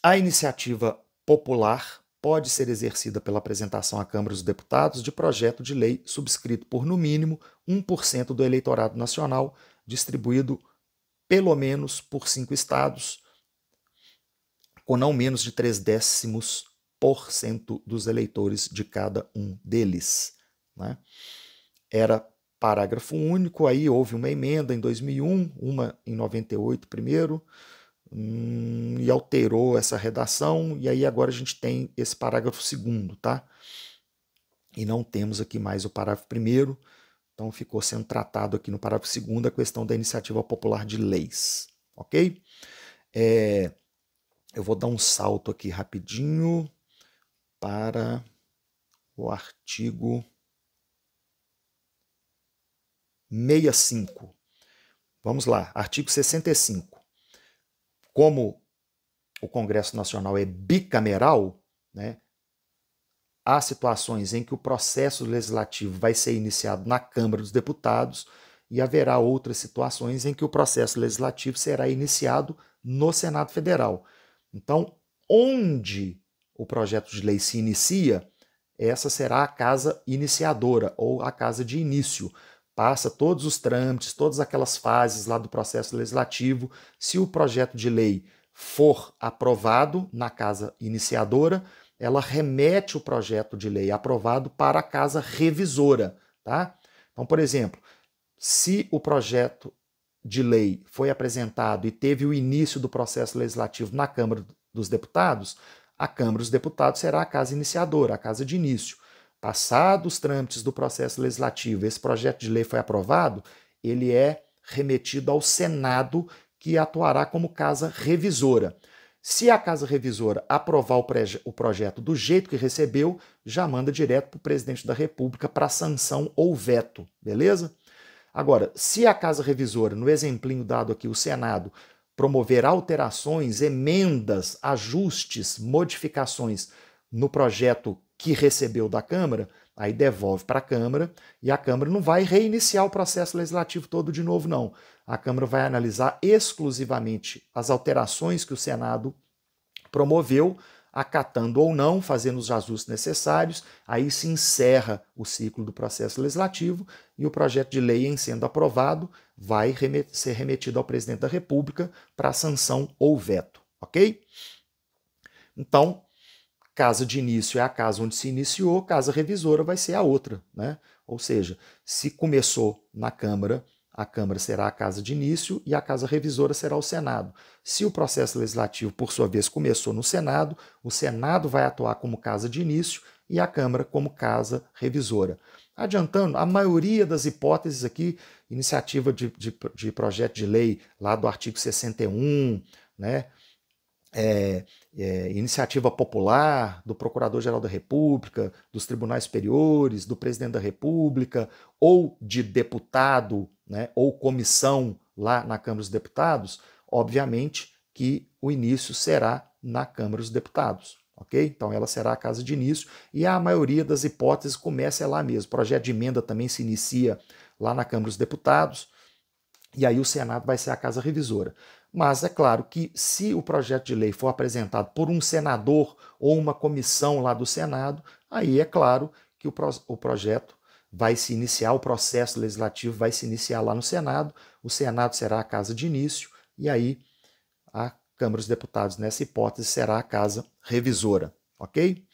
A iniciativa popular pode ser exercida pela apresentação à Câmara dos Deputados de projeto de lei subscrito por, no mínimo, 1% do eleitorado nacional, distribuído pelo menos por 5 estados, com não menos de 0,3% dos eleitores de cada um deles. Era parágrafo único, aí houve uma emenda em 2001, uma em 98 primeiro, e alterou essa redação, e aí agora a gente tem esse parágrafo 2º, tá? E não temos aqui mais o parágrafo 1º, então ficou sendo tratado aqui no parágrafo 2º a questão da iniciativa popular de leis, ok? Eu vou dar um salto aqui rapidinho para o artigo 65. Vamos lá, artigo 65. Como o Congresso Nacional é bicameral, há situações em que o processo legislativo vai ser iniciado na Câmara dos Deputados e haverá outras situações em que o processo legislativo será iniciado no Senado Federal. Então, onde o projeto de lei se inicia, essa será a casa iniciadora ou a casa de início. Passa todos os trâmites, todas aquelas fases lá do processo legislativo. Se o projeto de lei for aprovado na casa iniciadora, ela remete o projeto de lei aprovado para a casa revisora, tá? Então, por exemplo, se o projeto de lei foi apresentado e teve o início do processo legislativo na Câmara dos Deputados, a Câmara dos Deputados será a casa iniciadora, a casa de início. Passados os trâmites do processo legislativo, esse projeto de lei foi aprovado, ele é remetido ao Senado, que atuará como casa revisora. Se a casa revisora aprovar o projeto do jeito que recebeu, já manda direto para o presidente da República para sanção ou veto, beleza? Agora, se a casa revisora, no exemplinho dado aqui, o Senado, promover alterações, emendas, ajustes, modificações no projeto que recebeu da Câmara, aí devolve para a Câmara e a Câmara não vai reiniciar o processo legislativo todo de novo, não. A Câmara vai analisar exclusivamente as alterações que o Senado promoveu, acatando ou não, fazendo os ajustes necessários, aí se encerra o ciclo do processo legislativo e o projeto de lei, em sendo aprovado, vai ser remetido ao presidente da República para sanção ou veto, ok? Então, casa de início é a casa onde se iniciou, casa revisora vai ser a outra, né? Ou seja, se começou na Câmara, a Câmara será a casa de início e a casa revisora será o Senado. Se o processo legislativo, por sua vez, começou no Senado, o Senado vai atuar como casa de início e a Câmara como casa revisora. Adiantando, a maioria das hipóteses aqui, iniciativa de projeto de lei lá do artigo 61, né? Iniciativa popular do Procurador-Geral da República, dos tribunais superiores, do Presidente da República, ou de deputado, né, ou comissão lá na Câmara dos Deputados, obviamente que o início será na Câmara dos Deputados, ok? Então ela será a casa de início e a maioria das hipóteses começa lá mesmo. O projeto de emenda também se inicia lá na Câmara dos Deputados e aí o Senado vai ser a casa revisora. Mas é claro que se o projeto de lei for apresentado por um senador ou uma comissão lá do Senado, aí é claro que o projeto vai se iniciar, o processo legislativo vai se iniciar lá no Senado, o Senado será a casa de início e aí a Câmara dos Deputados, nessa hipótese, será a casa revisora, ok?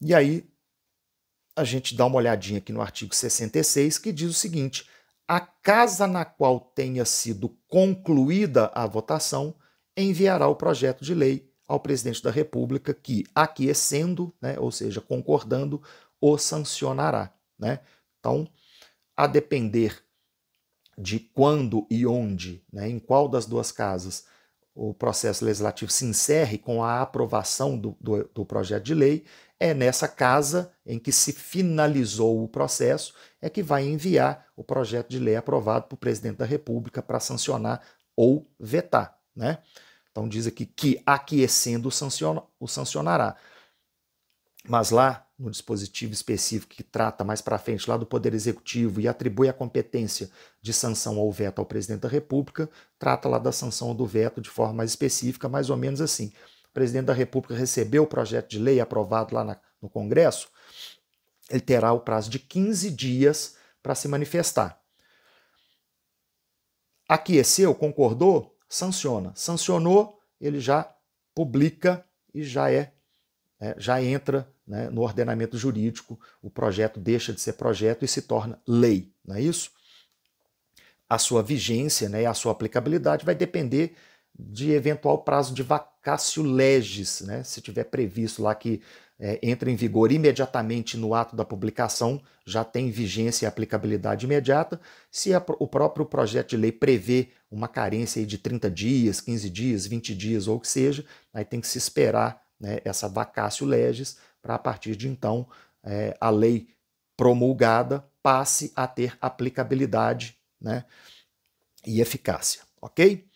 E aí a gente dá uma olhadinha aqui no artigo 66, que diz o seguinte: a casa na qual tenha sido concluída a votação enviará o projeto de lei ao presidente da República, que, aquiescendo, né, ou seja, concordando, o sancionará, né? Então, a depender de quando e onde, né, em qual das duas casas o processo legislativo se encerre com a aprovação do projeto de lei, é nessa casa em que se finalizou o processo é que vai enviar o projeto de lei aprovado para o presidente da República para sancionar ou vetar, né? Então diz aqui que aquiescendo o sancionará. Mas lá no dispositivo específico que trata mais para frente lá do Poder Executivo e atribui a competência de sanção ou veto ao presidente da República, trata lá da sanção ou do veto de forma mais específica, mais ou menos assim. O presidente da República recebeu o projeto de lei aprovado lá no Congresso, ele terá o prazo de 15 dias para se manifestar. Aquiesceu, concordou, sanciona. Sancionou, ele já publica e já entra, né, no ordenamento jurídico, o projeto deixa de ser projeto e se torna lei, não é isso? A sua vigência, né, e a sua aplicabilidade vai depender de eventual prazo de vacatio legis, né, se tiver previsto lá que entra em vigor imediatamente no ato da publicação, já tem vigência e aplicabilidade imediata. Se o próprio projeto de lei prevê uma carência aí de 30 dias, 15 dias, 20 dias ou o que seja, aí tem que se esperar, né, essa vacatio legis para, a partir de então, a lei promulgada passe a ter aplicabilidade, né, e eficácia, ok?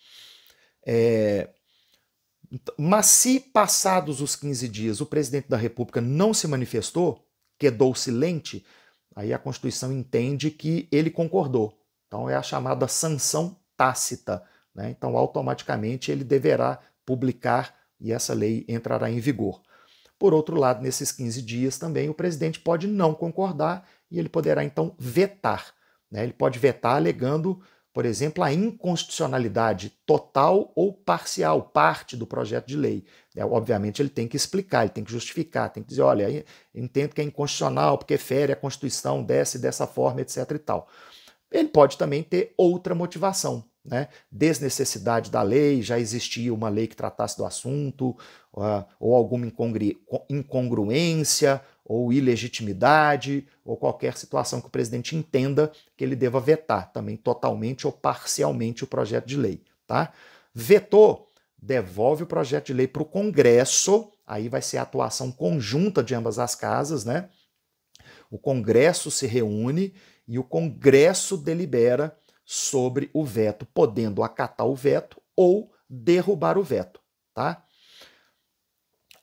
Mas se passados os 15 dias o presidente da República não se manifestou, quedou silente, aí a Constituição entende que ele concordou. Então é a chamada sanção tácita, né? Então automaticamente ele deverá publicar e essa lei entrará em vigor. Por outro lado, nesses 15 dias também o presidente pode não concordar e ele poderá então vetar, né? Ele pode vetar alegando, por exemplo, a inconstitucionalidade total ou parcial, parte do projeto de lei. Obviamente ele tem que explicar, ele tem que justificar, tem que dizer, olha, eu entendo que é inconstitucional porque fere a Constituição dessa forma, etc. e tal. Ele pode também ter outra motivação, né, desnecessidade da lei, já existia uma lei que tratasse do assunto, ou alguma incongruência, ou ilegitimidade, ou qualquer situação que o presidente entenda que ele deva vetar, também totalmente ou parcialmente o projeto de lei. Tá? Vetou, devolve o projeto de lei para o Congresso, aí vai ser a atuação conjunta de ambas as casas, né? O Congresso se reúne e o Congresso delibera sobre o veto, podendo acatar o veto ou derrubar o veto, tá?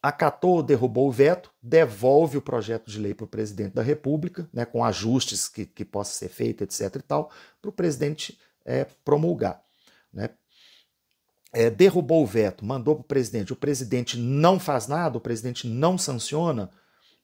Acatou ou derrubou o veto, devolve o projeto de lei para o presidente da República, né, com ajustes que possa ser feito, etc. e tal, para o presidente promulgar. Né? Derrubou o veto, mandou para o presidente não faz nada, o presidente não sanciona,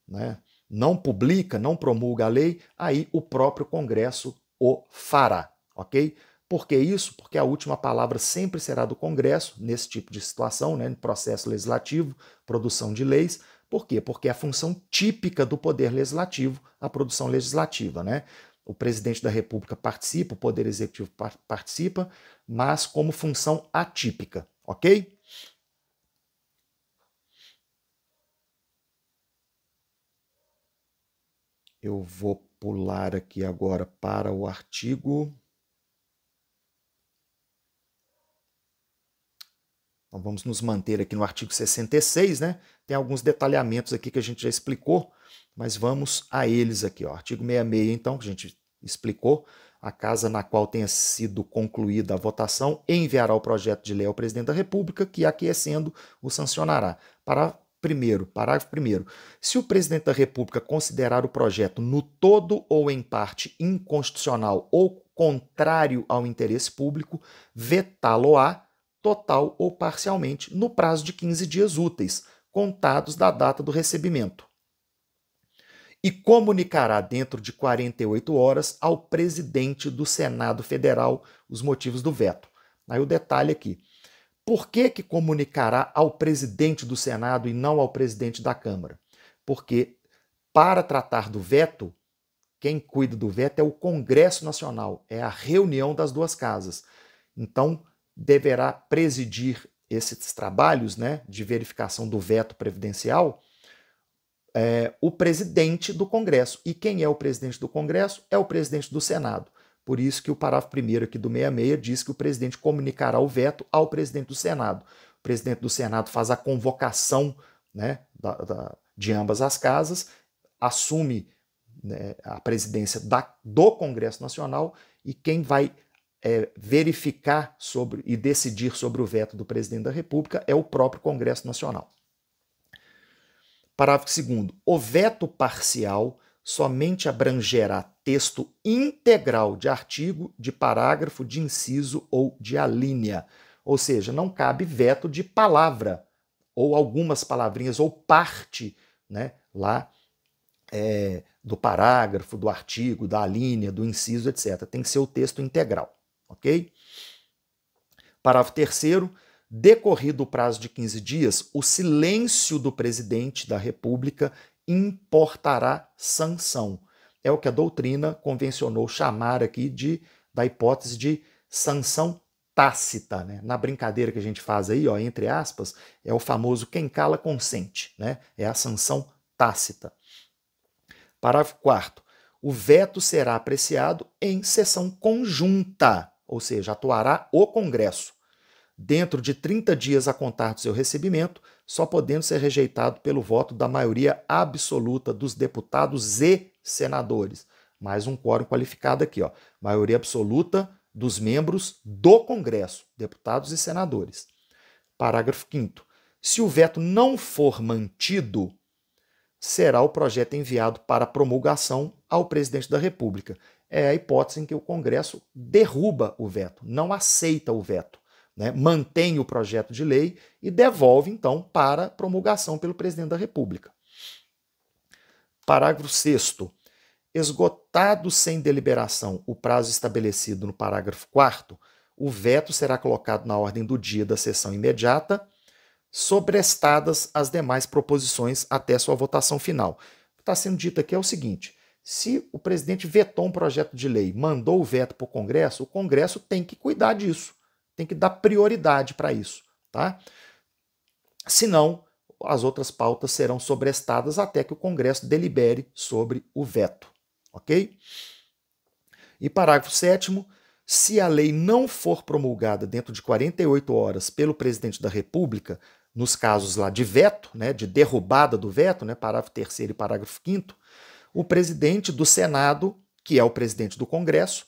né, não publica, não promulga a lei, aí o próprio Congresso o fará, ok? Por que isso? Porque a última palavra sempre será do Congresso, nesse tipo de situação, né, no processo legislativo, produção de leis. Por quê? Porque é a função típica do Poder Legislativo, a produção legislativa, né? O presidente da República participa, o Poder Executivo participa, mas como função atípica, ok? Eu vou pular aqui agora para o artigo. Então vamos nos manter aqui no artigo 66, né? Tem alguns detalhamentos aqui que a gente já explicou, mas vamos a eles aqui, ó. Artigo 66, então, que a gente explicou. A casa na qual tenha sido concluída a votação enviará o projeto de lei ao presidente da República, que, aquecendo, o sancionará. Parágrafo 1º. Se o presidente da República considerar o projeto no todo ou em parte inconstitucional ou contrário ao interesse público, vetá-lo-á total ou parcialmente, no prazo de 15 dias úteis, contados da data do recebimento. E comunicará dentro de 48 horas ao presidente do Senado Federal os motivos do veto. Aí o detalhe aqui. Por que comunicará ao presidente do Senado e não ao presidente da Câmara? Porque, para tratar do veto, quem cuida do veto é o Congresso Nacional, é a reunião das duas casas. Então, deverá presidir esses trabalhos, né, de verificação do veto previdencial o presidente do Congresso. E quem é o presidente do Congresso? É o presidente do Senado. Por isso que o parágrafo 1º aqui do 66 diz que o presidente comunicará o veto ao presidente do Senado. O presidente do Senado faz a convocação, né, de ambas as casas, assume, né, a presidência do Congresso Nacional, e quem vai verificar sobre e decidir sobre o veto do presidente da República é o próprio Congresso Nacional. Parágrafo 2º. O veto parcial somente abrangerá texto integral de artigo, de parágrafo, de inciso ou de alínea. Ou seja, não cabe veto de palavra, ou algumas palavrinhas, ou parte, né, lá do parágrafo, do artigo, da alínea, do inciso, etc. Tem que ser o texto integral, ok? Parágrafo 3º. Decorrido o prazo de 15 dias, o silêncio do presidente da República importará sanção. É o que a doutrina convencionou chamar aqui da hipótese de sanção tácita, né? Na brincadeira que a gente faz aí, ó, entre aspas, é o famoso quem cala consente, né? É a sanção tácita. Parágrafo 4º. O veto será apreciado em sessão conjunta, ou seja, atuará o Congresso, dentro de 30 dias a contar do seu recebimento, só podendo ser rejeitado pelo voto da maioria absoluta dos deputados e senadores. Mais um quórum qualificado aqui, ó. Maioria absoluta dos membros do Congresso, deputados e senadores. Parágrafo 5º. Se o veto não for mantido, será o projeto enviado para promulgação ao presidente da República. É a hipótese em que o Congresso derruba o veto, não aceita o veto, né? Mantém o projeto de lei e devolve, então, para promulgação pelo presidente da República. Parágrafo 6º. Esgotado sem deliberação o prazo estabelecido no parágrafo 4º, o veto será colocado na ordem do dia da sessão imediata, sobrestadas as demais proposições até sua votação final. O que está sendo dito aqui é o seguinte: Se o presidente vetou um projeto de lei, mandou o veto para o Congresso tem que cuidar disso, tem que dar prioridade para isso, tá? Senão, as outras pautas serão sobrestadas até que o Congresso delibere sobre o veto, ok? E parágrafo 7º, se a lei não for promulgada dentro de 48 horas pelo presidente da República, nos casos lá de veto, né, de derrubada do veto, né, parágrafo 3º e parágrafo 5º, o presidente do Senado, que é o presidente do Congresso,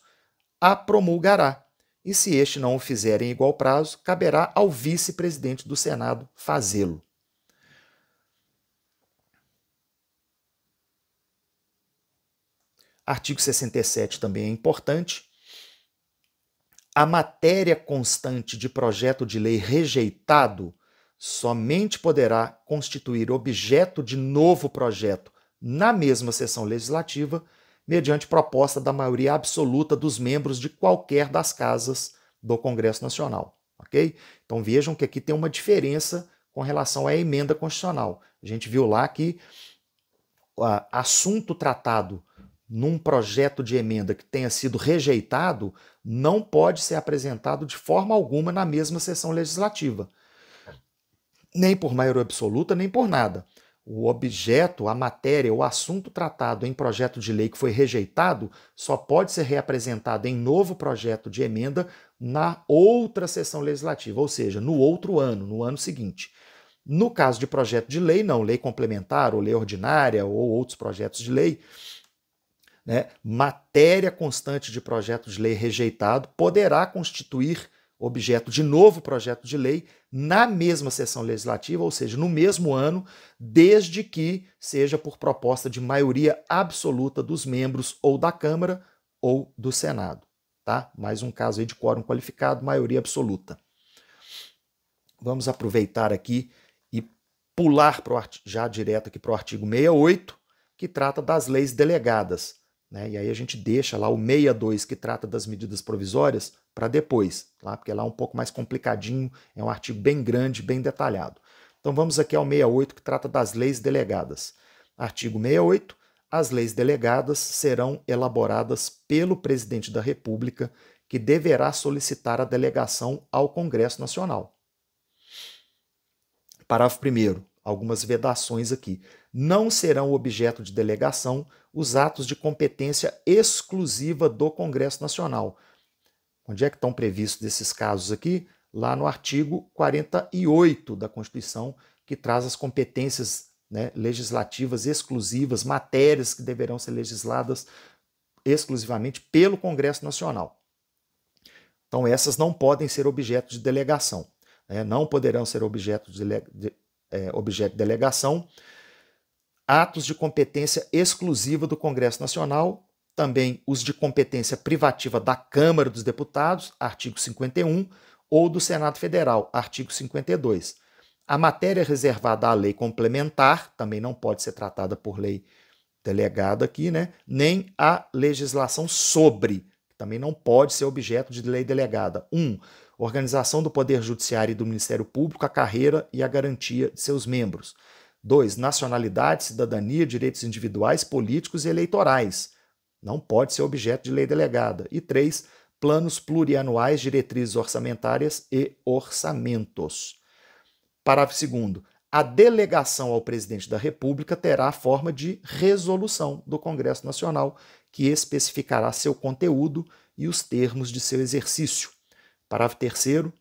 a promulgará. E se este não o fizer em igual prazo, caberá ao vice-presidente do Senado fazê-lo. Artigo 67 também é importante. A matéria constante de projeto de lei rejeitado somente poderá constituir objeto de novo projeto na mesma sessão legislativa, mediante proposta da maioria absoluta dos membros de qualquer das casas do Congresso Nacional. Ok? Então vejam que aqui tem uma diferença com relação à emenda constitucional. A gente viu lá que o assunto tratado num projeto de emenda que tenha sido rejeitado não pode ser apresentado de forma alguma na mesma sessão legislativa. Nem por maioria absoluta, nem por nada. O objeto, a matéria, o assunto tratado em projeto de lei que foi rejeitado só pode ser reapresentado em novo projeto de emenda na outra sessão legislativa, ou seja, no outro ano, no ano seguinte. No caso de projeto de lei, não, lei complementar ou lei ordinária ou outros projetos de lei, né, matéria constante de projeto de lei rejeitado poderá constituir objeto de novo projeto de lei na mesma sessão legislativa, ou seja, no mesmo ano, desde que seja por proposta de maioria absoluta dos membros ou da Câmara ou do Senado. Tá? Mais um caso aí de quórum qualificado, maioria absoluta. Vamos aproveitar aqui e pular já direto aqui para o artigo 68, que trata das leis delegadas. Né? E aí a gente deixa lá o 62, que trata das medidas provisórias, para depois, tá? Porque lá é um pouco mais complicadinho, é um artigo bem grande, bem detalhado. Então vamos aqui ao 68, que trata das leis delegadas. Artigo 68, as leis delegadas serão elaboradas pelo presidente da República, que deverá solicitar a delegação ao Congresso Nacional. Parágrafo 1º, algumas vedações aqui. Não serão objeto de delegação os atos de competência exclusiva do Congresso Nacional. Onde é que estão previstos esses casos aqui? Lá no artigo 48 da Constituição, que traz as competências, né, legislativas exclusivas, matérias que deverão ser legisladas exclusivamente pelo Congresso Nacional. Então essas não podem ser objeto de delegação, né? Não poderão ser objeto de delegação atos de competência exclusiva do Congresso Nacional, também os de competência privativa da Câmara dos Deputados, artigo 51, ou do Senado Federal, artigo 52. A matéria reservada à lei complementar também não pode ser tratada por lei delegada aqui, né? Nem a legislação sobre, que também não pode ser objeto de lei delegada. 1. Organização do Poder Judiciário e do Ministério Público, a carreira e a garantia de seus membros. 2. Nacionalidade, cidadania, direitos individuais, políticos e eleitorais. Não pode ser objeto de lei delegada. E 3. Planos plurianuais, diretrizes orçamentárias e orçamentos. Parágrafo 2º. A delegação ao presidente da República terá a forma de resolução do Congresso Nacional, que especificará seu conteúdo e os termos de seu exercício. Parágrafo 3º.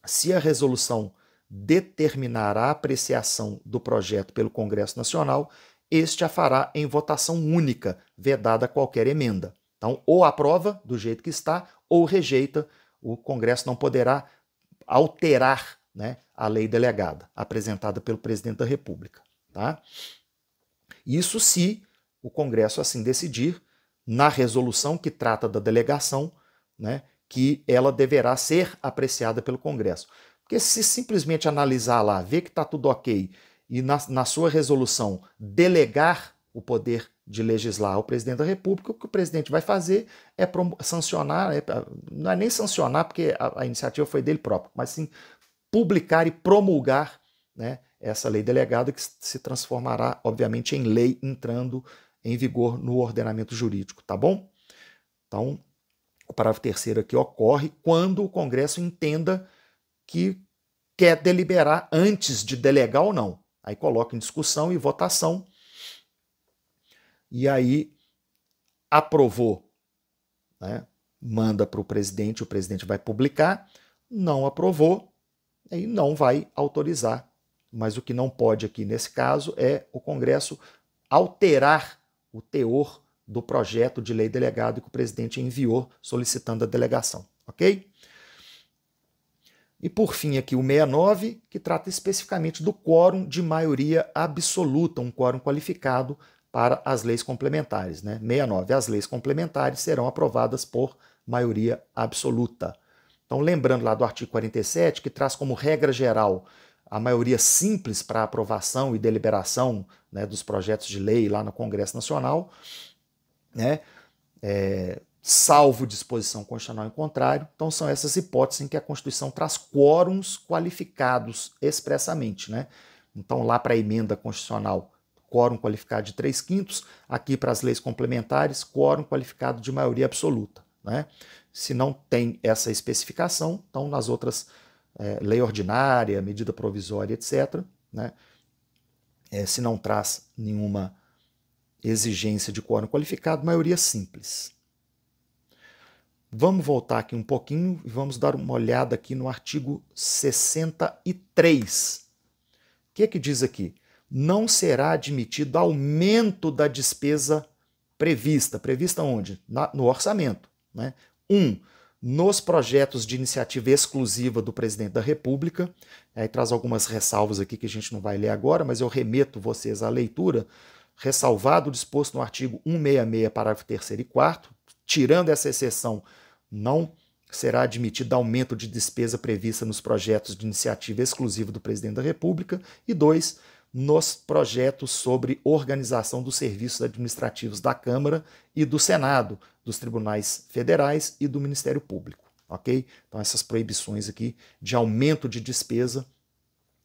Se a resolução determinar a apreciação do projeto pelo Congresso Nacional, este a fará em votação única, vedada qualquer emenda. Então, ou aprova do jeito que está, ou rejeita. O Congresso não poderá alterar, né, a lei delegada, apresentada pelo presidente da República. Tá? Isso se o Congresso assim decidir, na resolução que trata da delegação, né, que ela deverá ser apreciada pelo Congresso. Porque se simplesmente analisar lá, ver que está tudo ok, e na sua resolução delegar o poder de legislar ao presidente da República, o que o presidente vai fazer é sancionar, não é nem sancionar, porque a iniciativa foi dele próprio, mas sim publicar e promulgar, né, essa lei delegada, que se transformará, obviamente, em lei entrando em vigor no ordenamento jurídico, tá bom? Então, o parágrafo 3º aqui ocorre quando o Congresso entenda que quer deliberar antes de delegar ou não. Aí coloca em discussão e votação, e aí aprovou, né? Manda para o presidente vai publicar, não aprovou, aí não vai autorizar. Mas o que não pode aqui nesse caso é o Congresso alterar o teor do projeto de lei delegado que o presidente enviou solicitando a delegação, ok? E por fim aqui o 69, que trata especificamente do quórum de maioria absoluta, um quórum qualificado para as leis complementares, né? 69, as leis complementares serão aprovadas por maioria absoluta. Então, lembrando lá do artigo 47, que traz como regra geral a maioria simples para aprovação e deliberação, né, dos projetos de lei lá no Congresso Nacional, né, salvo disposição constitucional em contrário. Então, são essas hipóteses em que a Constituição traz quórums qualificados expressamente, né? Então, lá para a emenda constitucional, quórum qualificado de 3/5, aqui para as leis complementares, quórum qualificado de maioria absoluta, né? Se não tem essa especificação, então nas outras, lei ordinária, medida provisória, etc., né? Se não traz nenhuma exigência de quórum qualificado, maioria simples. Vamos voltar aqui um pouquinho e vamos dar uma olhada aqui no artigo 63. O que diz aqui? Não será admitido aumento da despesa prevista. Prevista onde? No orçamento, né? 1. Nos projetos de iniciativa exclusiva do presidente da República. Aí traz algumas ressalvas aqui que a gente não vai ler agora, mas eu remeto vocês à leitura. Ressalvado o disposto no artigo 166, parágrafo 3º e 4º, tirando essa exceção, não será admitido aumento de despesa prevista nos projetos de iniciativa exclusiva do presidente da República. E 2, nos projetos sobre organização dos serviços administrativos da Câmara e do Senado, dos tribunais federais e do Ministério Público, ok? Então essas proibições aqui de aumento de despesa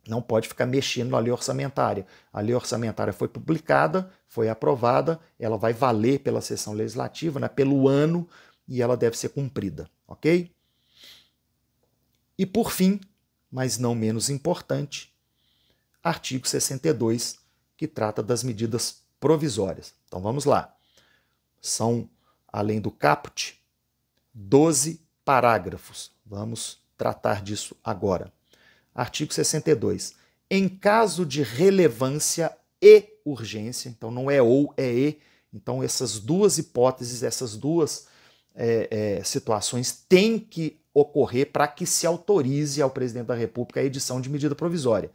não pode ficar mexendo na lei orçamentária. A lei orçamentária foi publicada, foi aprovada, ela vai valer pela sessão legislativa, né, pelo ano, e ela deve ser cumprida, ok? E por fim, mas não menos importante, artigo 62, que trata das medidas provisórias. Então vamos lá. São, além do caput, 12 parágrafos. Vamos tratar disso agora. Artigo 62. Em caso de relevância e urgência, então não é ou, é e, então essas duas hipóteses, essas duas situações têm que ocorrer para que se autorize ao presidente da República a edição de medida provisória.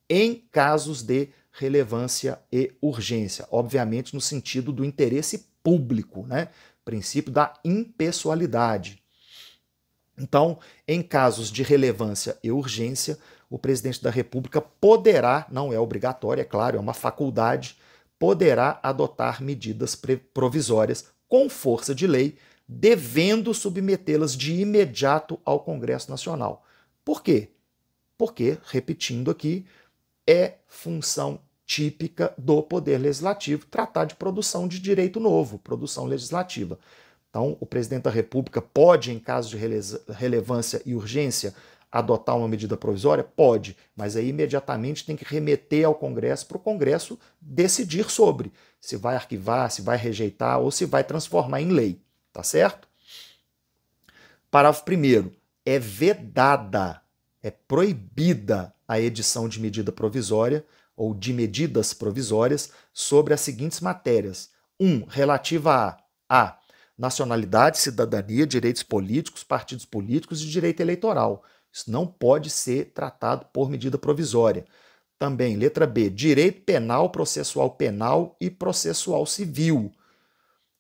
Em casos de relevância e urgência, obviamente no sentido do interesse público, né? Princípio da impessoalidade. Então, em casos de relevância e urgência, o presidente da República poderá, não é obrigatório, é claro, é uma faculdade, poderá adotar medidas provisórias com força de lei, devendo submetê-las de imediato ao Congresso Nacional. Por quê? Porque, repetindo aqui, é função típica do Poder Legislativo tratar de produção de direito novo, produção legislativa. Então, o presidente da República pode, em caso de relevância e urgência, adotar uma medida provisória? Pode, mas aí imediatamente tem que remeter ao Congresso para o Congresso decidir sobre se vai arquivar, se vai rejeitar ou se vai transformar em lei, tá certo? Parágrafo 1º. É vedada, é proibida a edição de medida provisória ou de medidas provisórias sobre as seguintes matérias. 1. Relativa a nacionalidade, cidadania, direitos políticos, partidos políticos e direito eleitoral. Isso não pode ser tratado por medida provisória. Também, letra B, direito penal, processual penal e processual civil.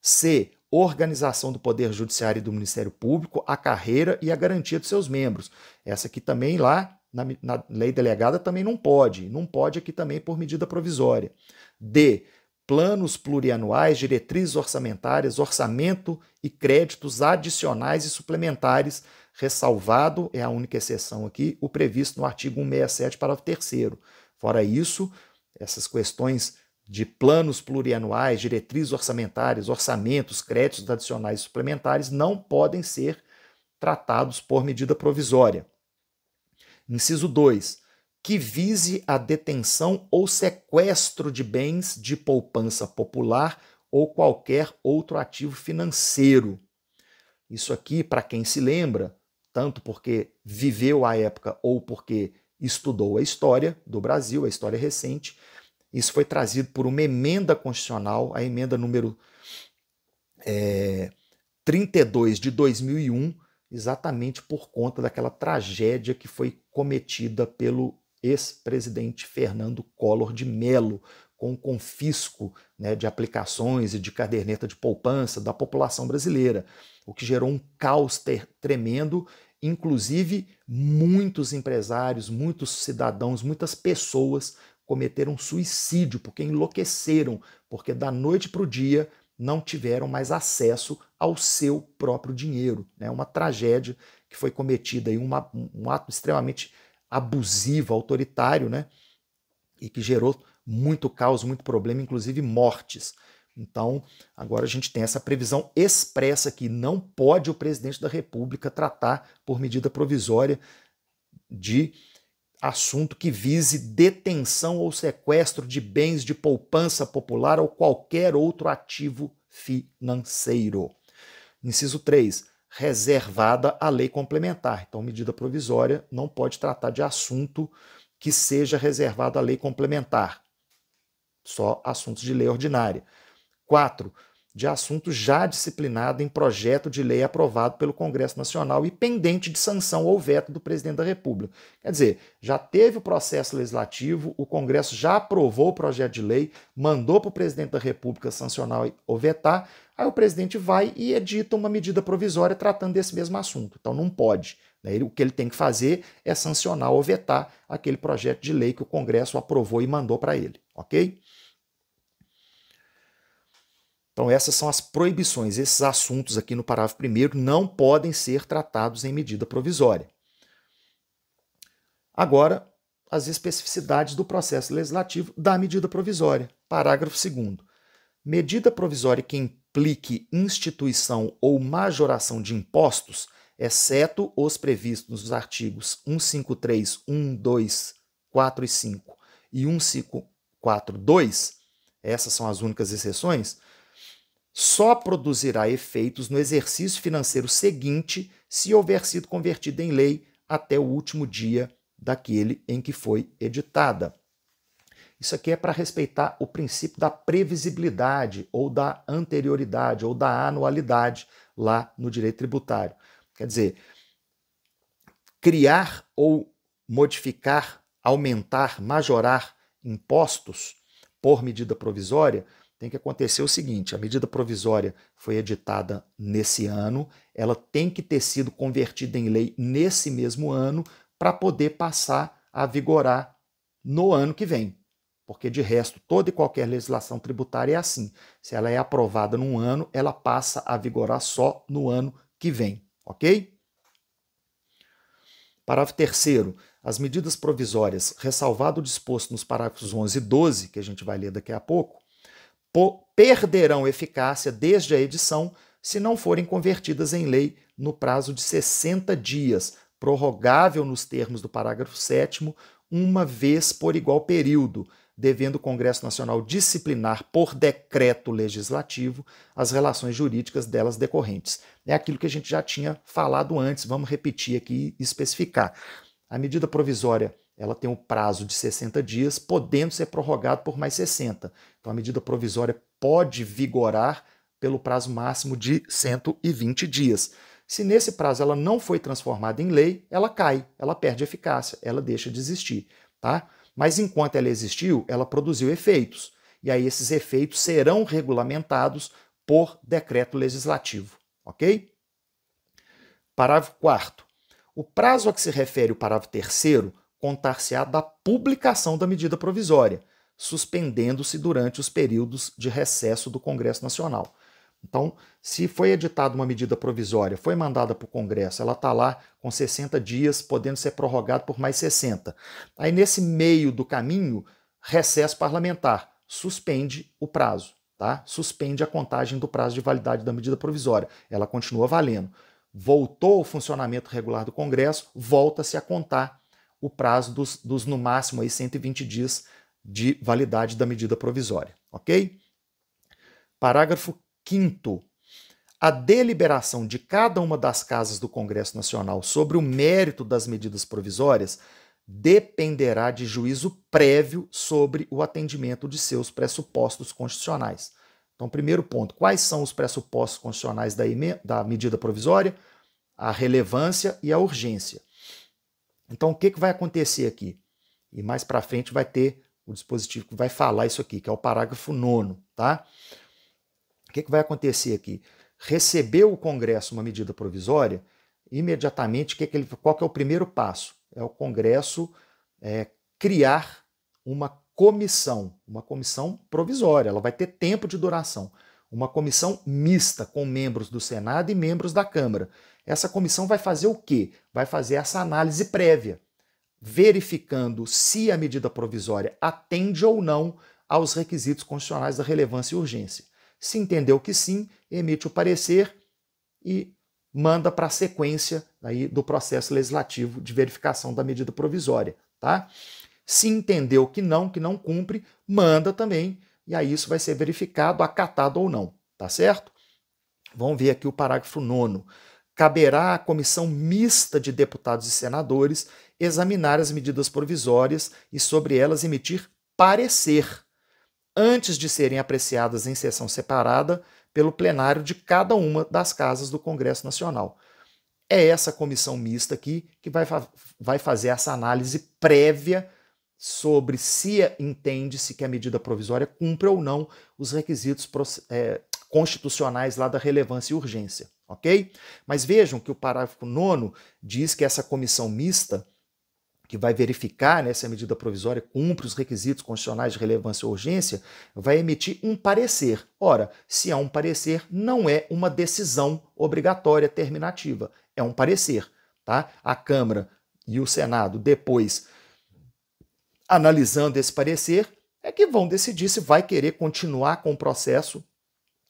C, organização do Poder Judiciário e do Ministério Público, a carreira e a garantia de seus membros. Essa aqui também lá, na lei delegada, também não pode. Não pode aqui também por medida provisória. D, planos plurianuais, diretrizes orçamentárias, orçamento e créditos adicionais e suplementares, ressalvado, é a única exceção aqui, o previsto no artigo 167, parágrafo 3º. Fora isso, essas questões de planos plurianuais, diretrizes orçamentárias, orçamentos, créditos adicionais suplementares não podem ser tratados por medida provisória. Inciso 2. Que vise a detenção ou sequestro de bens de poupança popular ou qualquer outro ativo financeiro. Isso aqui, para quem se lembra, tanto porque viveu a época ou porque estudou a história do Brasil, a história recente, isso foi trazido por uma emenda constitucional, a emenda número 32 de 2001, exatamente por conta daquela tragédia que foi cometida pelo ex-presidente Fernando Collor de Mello, com o confisco, né, de aplicações e de caderneta de poupança da população brasileira, o que gerou um caos tremendo, inclusive muitos empresários, muitos cidadãos, muitas pessoas cometeram suicídio porque enlouqueceram, porque da noite para o dia não tiveram mais acesso ao seu próprio dinheiro. Né? Uma tragédia que foi cometida em um ato extremamente abusivo, autoritário, né? E que gerou muito caos, muito problema, inclusive mortes. Então, agora a gente tem essa previsão expressa que não pode o presidente da República tratar por medida provisória de assunto que vise detenção ou sequestro de bens de poupança popular ou qualquer outro ativo financeiro. Inciso 3. Reservada a lei complementar. Então, medida provisória não pode tratar de assunto que seja reservado à lei complementar. Só assuntos de lei ordinária. 4. De assunto já disciplinado em projeto de lei aprovado pelo Congresso Nacional e pendente de sanção ou veto do presidente da República. Quer dizer, já teve o processo legislativo, o Congresso já aprovou o projeto de lei, mandou para o presidente da República sancionar ou vetar, aí o presidente vai e edita uma medida provisória tratando desse mesmo assunto. Então não pode. O que ele tem que fazer é sancionar ou vetar aquele projeto de lei que o Congresso aprovou e mandou para ele, ok? Então essas são as proibições, esses assuntos aqui no parágrafo 1º não podem ser tratados em medida provisória. Agora, as especificidades do processo legislativo da medida provisória. Parágrafo 2º. Medida provisória que implique instituição ou majoração de impostos, exceto os previstos nos artigos 153, 1, 2, 4 e 5 e 154, 2, essas são as únicas exceções, só produzirá efeitos no exercício financeiro seguinte se houver sido convertida em lei até o último dia daquele em que foi editada. Isso aqui é para respeitar o princípio da previsibilidade ou da anterioridade ou da anualidade lá no direito tributário. Quer dizer, criar ou modificar, aumentar, majorar impostos por medida provisória tem que acontecer o seguinte: a medida provisória foi editada nesse ano, ela tem que ter sido convertida em lei nesse mesmo ano para poder passar a vigorar no ano que vem. Porque, de resto, toda e qualquer legislação tributária é assim. Se ela é aprovada num ano, ela passa a vigorar só no ano que vem, ok? Parágrafo 3º. As medidas provisórias, ressalvado o disposto nos parágrafos 11 e 12, que a gente vai ler daqui a pouco, perderão eficácia desde a edição se não forem convertidas em lei no prazo de 60 dias, prorrogável nos termos do parágrafo 7º, uma vez por igual período, devendo o Congresso Nacional disciplinar por decreto legislativo as relações jurídicas delas decorrentes. É aquilo que a gente já tinha falado antes, vamos repetir aqui e especificar. A medida provisória ela tem um prazo de 60 dias, podendo ser prorrogado por mais 60. Então a medida provisória pode vigorar pelo prazo máximo de 120 dias. Se nesse prazo ela não foi transformada em lei, ela cai, ela perde eficácia, ela deixa de existir, tá? Mas enquanto ela existiu, ela produziu efeitos. E aí esses efeitos serão regulamentados por decreto legislativo, ok? Parágrafo 4º. O prazo a que se refere o parágrafo 3º contar-se-á da publicação da medida provisória, suspendendo-se durante os períodos de recesso do Congresso Nacional. Então, se foi editada uma medida provisória, foi mandada para o Congresso, ela está lá com 60 dias, podendo ser prorrogada por mais 60. Aí, nesse meio do caminho, recesso parlamentar. suspende o prazo, tá? Suspende a contagem do prazo de validade da medida provisória. Ela continua valendo. Voltou o funcionamento regular do Congresso, volta-se a contar o prazo dos no máximo aí 120 dias de validade da medida provisória, ok? Parágrafo 5º. A deliberação de cada uma das casas do Congresso Nacional sobre o mérito das medidas provisórias dependerá de juízo prévio sobre o atendimento de seus pressupostos constitucionais. Então, primeiro ponto, quais são os pressupostos constitucionais da medida provisória? A relevância e a urgência. Então, o que vai acontecer aqui? E mais para frente vai ter o dispositivo que vai falar isso aqui, que é o parágrafo 9º, tá? O que vai acontecer aqui? Recebeu o Congresso uma medida provisória, imediatamente, qual que é o primeiro passo? É o Congresso criar uma comissão provisória, ela vai ter tempo de duração, uma comissão mista com membros do Senado e membros da Câmara. Essa comissão vai fazer o quê? Vai fazer essa análise prévia, verificando se a medida provisória atende ou não aos requisitos constitucionais da relevância e urgência. Se entendeu que sim, emite o parecer e manda para a sequência aí do processo legislativo de verificação da medida provisória, tá? Se entendeu que não cumpre, manda também, e aí isso vai ser verificado, acatado ou não, tá certo? Vamos ver aqui o parágrafo 9º. Caberá à comissão mista de deputados e senadores examinar as medidas provisórias e sobre elas emitir parecer, antes de serem apreciadas em sessão separada pelo plenário de cada uma das casas do Congresso Nacional. É essa comissão mista aqui que vai fazer essa análise prévia sobre se entende-se que a medida provisória cumpre ou não os requisitos constitucionais lá da relevância e urgência, ok? Mas vejam que o parágrafo 9º diz que essa comissão mista, que vai verificar se a medida provisória cumpre os requisitos constitucionais de relevância ou urgência, vai emitir um parecer. Ora, se há um parecer, não é uma decisão obrigatória terminativa, é um parecer, tá? A Câmara e o Senado, depois, analisando esse parecer, é que vão decidir se vai querer continuar com o processo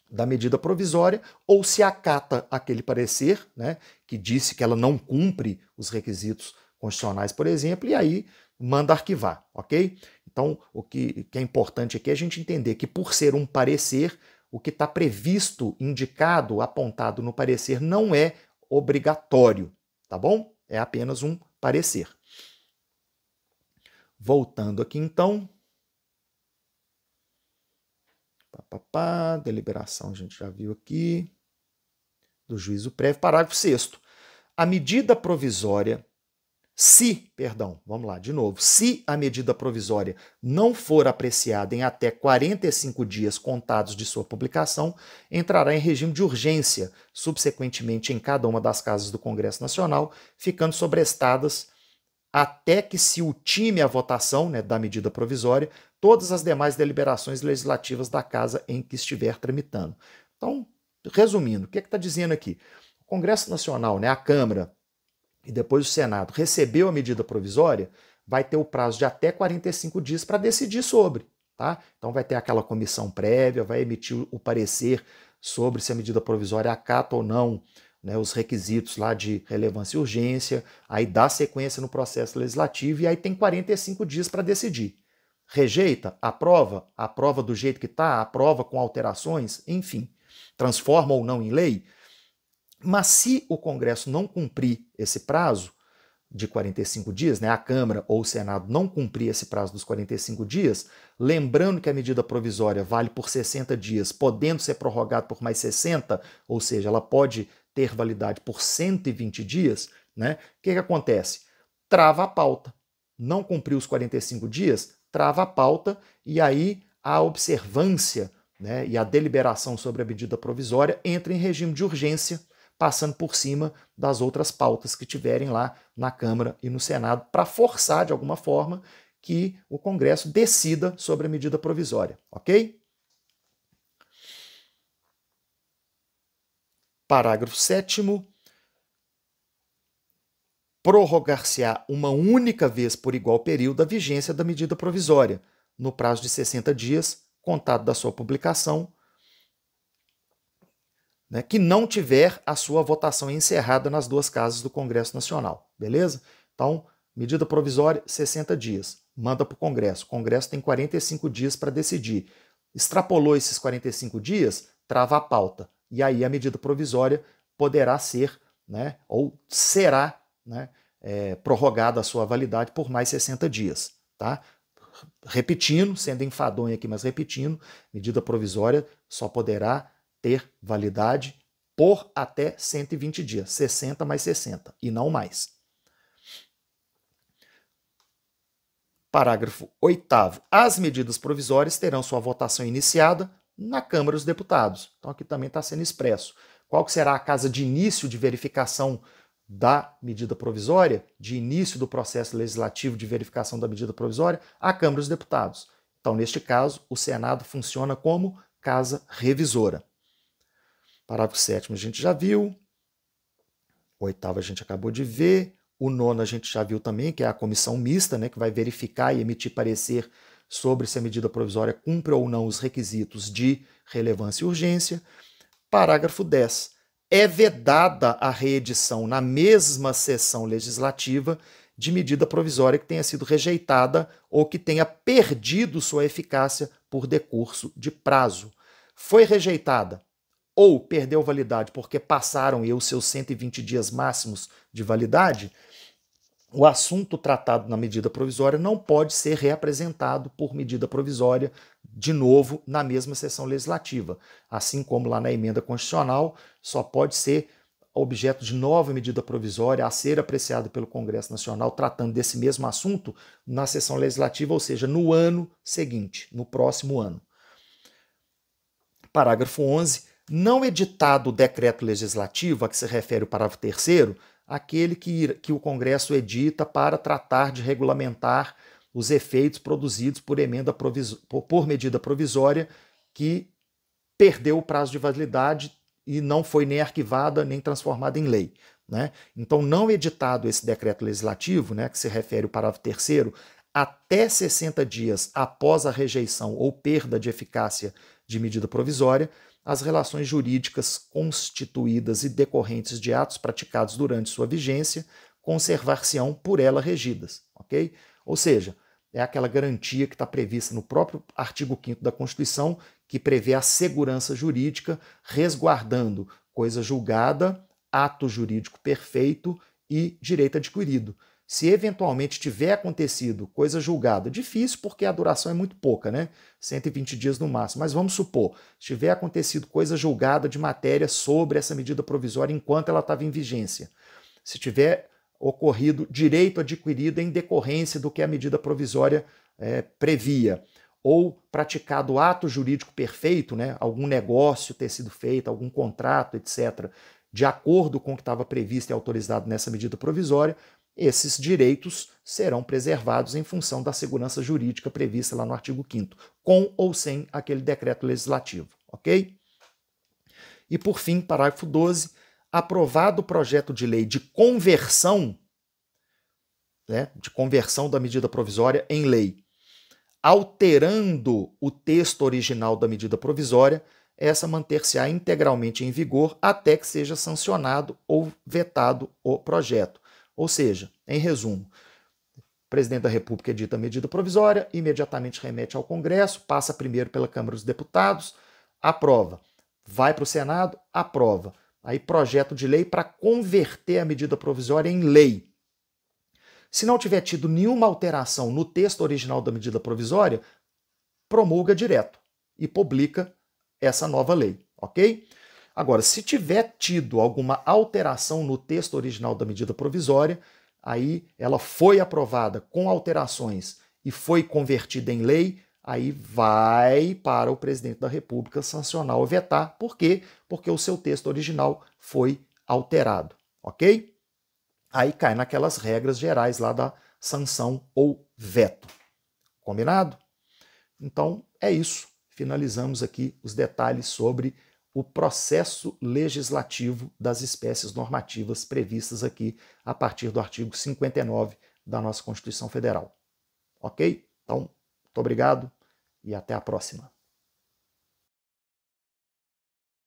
da medida provisória ou se acata aquele parecer, né, que disse que ela não cumpre os requisitos constitucionais, por exemplo, e aí manda arquivar, ok? Então, o que é importante aqui é a gente entender que, por ser um parecer, o que está previsto, indicado, apontado no parecer não é obrigatório, tá bom? É apenas um parecer. Voltando aqui, então. Deliberação a gente já viu aqui. Do juízo prévio. Parágrafo 6º. A medida provisória, se a medida provisória não for apreciada em até 45 dias contados de sua publicação, entrará em regime de urgência, subsequentemente em cada uma das casas do Congresso Nacional, ficando sobrestadas até que se ultime a votação, né, da medida provisória, todas as demais deliberações legislativas da casa em que estiver tramitando. Então, resumindo, o que está dizendo aqui? O Congresso Nacional, né, a Câmara e depois o Senado, recebeu a medida provisória, vai ter o prazo de até 45 dias para decidir sobre, tá? Então vai ter aquela comissão prévia, vai emitir o parecer sobre se a medida provisória acata ou não, né, os requisitos lá de relevância e urgência, aí dá sequência no processo legislativo e aí tem 45 dias para decidir. Rejeita? Aprova? Aprova do jeito que está? Aprova com alterações? Enfim, transforma ou não em lei? Mas se o Congresso não cumprir esse prazo de 45 dias, né, a Câmara ou o Senado não cumprir esse prazo dos 45 dias, lembrando que a medida provisória vale por 60 dias, podendo ser prorrogada por mais 60, ou seja, ela pode ter validade por 120 dias, né, o que acontece? Trava a pauta. Não cumpriu os 45 dias, trava a pauta e aí a observância, né, e a deliberação sobre a medida provisória entra em regime de urgência, passando por cima das outras pautas que tiverem lá na Câmara e no Senado, para forçar, de alguma forma, que o Congresso decida sobre a medida provisória, ok? Parágrafo 7º. Prorrogar-se-á uma única vez por igual período a vigência da medida provisória, no prazo de 60 dias, contado da sua publicação, né, que não tiver a sua votação encerrada nas duas casas do Congresso Nacional, beleza? Então, medida provisória, 60 dias, manda para o Congresso. O Congresso tem 45 dias para decidir. Extrapolou esses 45 dias, trava a pauta. E aí a medida provisória poderá ser, né, ou será, né, prorrogada a sua validade por mais 60 dias. Tá? Repetindo, sendo enfadonho aqui, mas repetindo, medida provisória só poderá ter validade por até 120 dias, 60 mais 60, e não mais. Parágrafo 8º. As medidas provisórias terão sua votação iniciada na Câmara dos Deputados. Então aqui também está sendo expresso. Qual que será a casa de início de verificação da medida provisória, de início do processo legislativo de verificação da medida provisória? A Câmara dos Deputados. Então, neste caso, o Senado funciona como casa revisora. Parágrafo 7º a gente já viu. O 8º a gente acabou de ver. O 9º a gente já viu também, que é a comissão mista, né, que vai verificar e emitir parecer sobre se a medida provisória cumpre ou não os requisitos de relevância e urgência. Parágrafo 10. É vedada a reedição na mesma sessão legislativa de medida provisória que tenha sido rejeitada ou que tenha perdido sua eficácia por decurso de prazo. Foi rejeitada ou perdeu validade porque passaram os seus 120 dias máximos de validade, o assunto tratado na medida provisória não pode ser reapresentado por medida provisória de novo na mesma sessão legislativa. Assim como lá na emenda constitucional, só pode ser objeto de nova medida provisória a ser apreciada pelo Congresso Nacional tratando desse mesmo assunto na sessão legislativa, ou seja, no ano seguinte, no próximo ano. Parágrafo 11. Não editado o decreto legislativo a que se refere o parágrafo 3º, aquele que o Congresso edita para tratar de regulamentar os efeitos produzidos por medida provisória que perdeu o prazo de validade e não foi nem arquivada nem transformada em lei. Né? Então, não editado esse decreto legislativo, né, que se refere ao parágrafo 3º, até 60 dias após a rejeição ou perda de eficácia de medida provisória, as relações jurídicas constituídas e decorrentes de atos praticados durante sua vigência conservar-se-ão por ela regidas, ok? Ou seja, é aquela garantia que está prevista no próprio artigo 5º da Constituição, que prevê a segurança jurídica, resguardando coisa julgada, ato jurídico perfeito e direito adquirido. Se eventualmente tiver acontecido coisa julgada, difícil porque a duração é muito pouca, né? 120 dias no máximo, mas vamos supor, se tiver acontecido coisa julgada de matéria sobre essa medida provisória enquanto ela estava em vigência, se tiver ocorrido direito adquirido em decorrência do que a medida provisória previa, ou praticado ato jurídico perfeito, né? Algum negócio ter sido feito, algum contrato, etc., de acordo com o que estava previsto e autorizado nessa medida provisória, esses direitos serão preservados em função da segurança jurídica prevista lá no artigo 5º, com ou sem aquele decreto legislativo, ok? E por fim, parágrafo 12, aprovado o projeto de lei de conversão, né, da medida provisória em lei, alterando o texto original da medida provisória, essa manter-se-á integralmente em vigor até que seja sancionado ou vetado o projeto. Ou seja, em resumo, o presidente da República edita a medida provisória, imediatamente remete ao Congresso, passa primeiro pela Câmara dos Deputados, aprova. Vai para o Senado, aprova. Aí projeto de lei para converter a medida provisória em lei. Se não tiver tido nenhuma alteração no texto original da medida provisória, promulga direto e publica essa nova lei, ok? Agora, se tiver tido alguma alteração no texto original da medida provisória, aí ela foi aprovada com alterações e foi convertida em lei, aí vai para o presidente da República sancionar ou vetar. Por quê? Porque o seu texto original foi alterado, ok? Aí cai naquelas regras gerais lá da sanção ou veto. Combinado? Então, é isso. Finalizamos aqui os detalhes sobre o processo legislativo das espécies normativas previstas aqui a partir do artigo 59 da nossa Constituição Federal. Ok? Então, muito obrigado e até a próxima.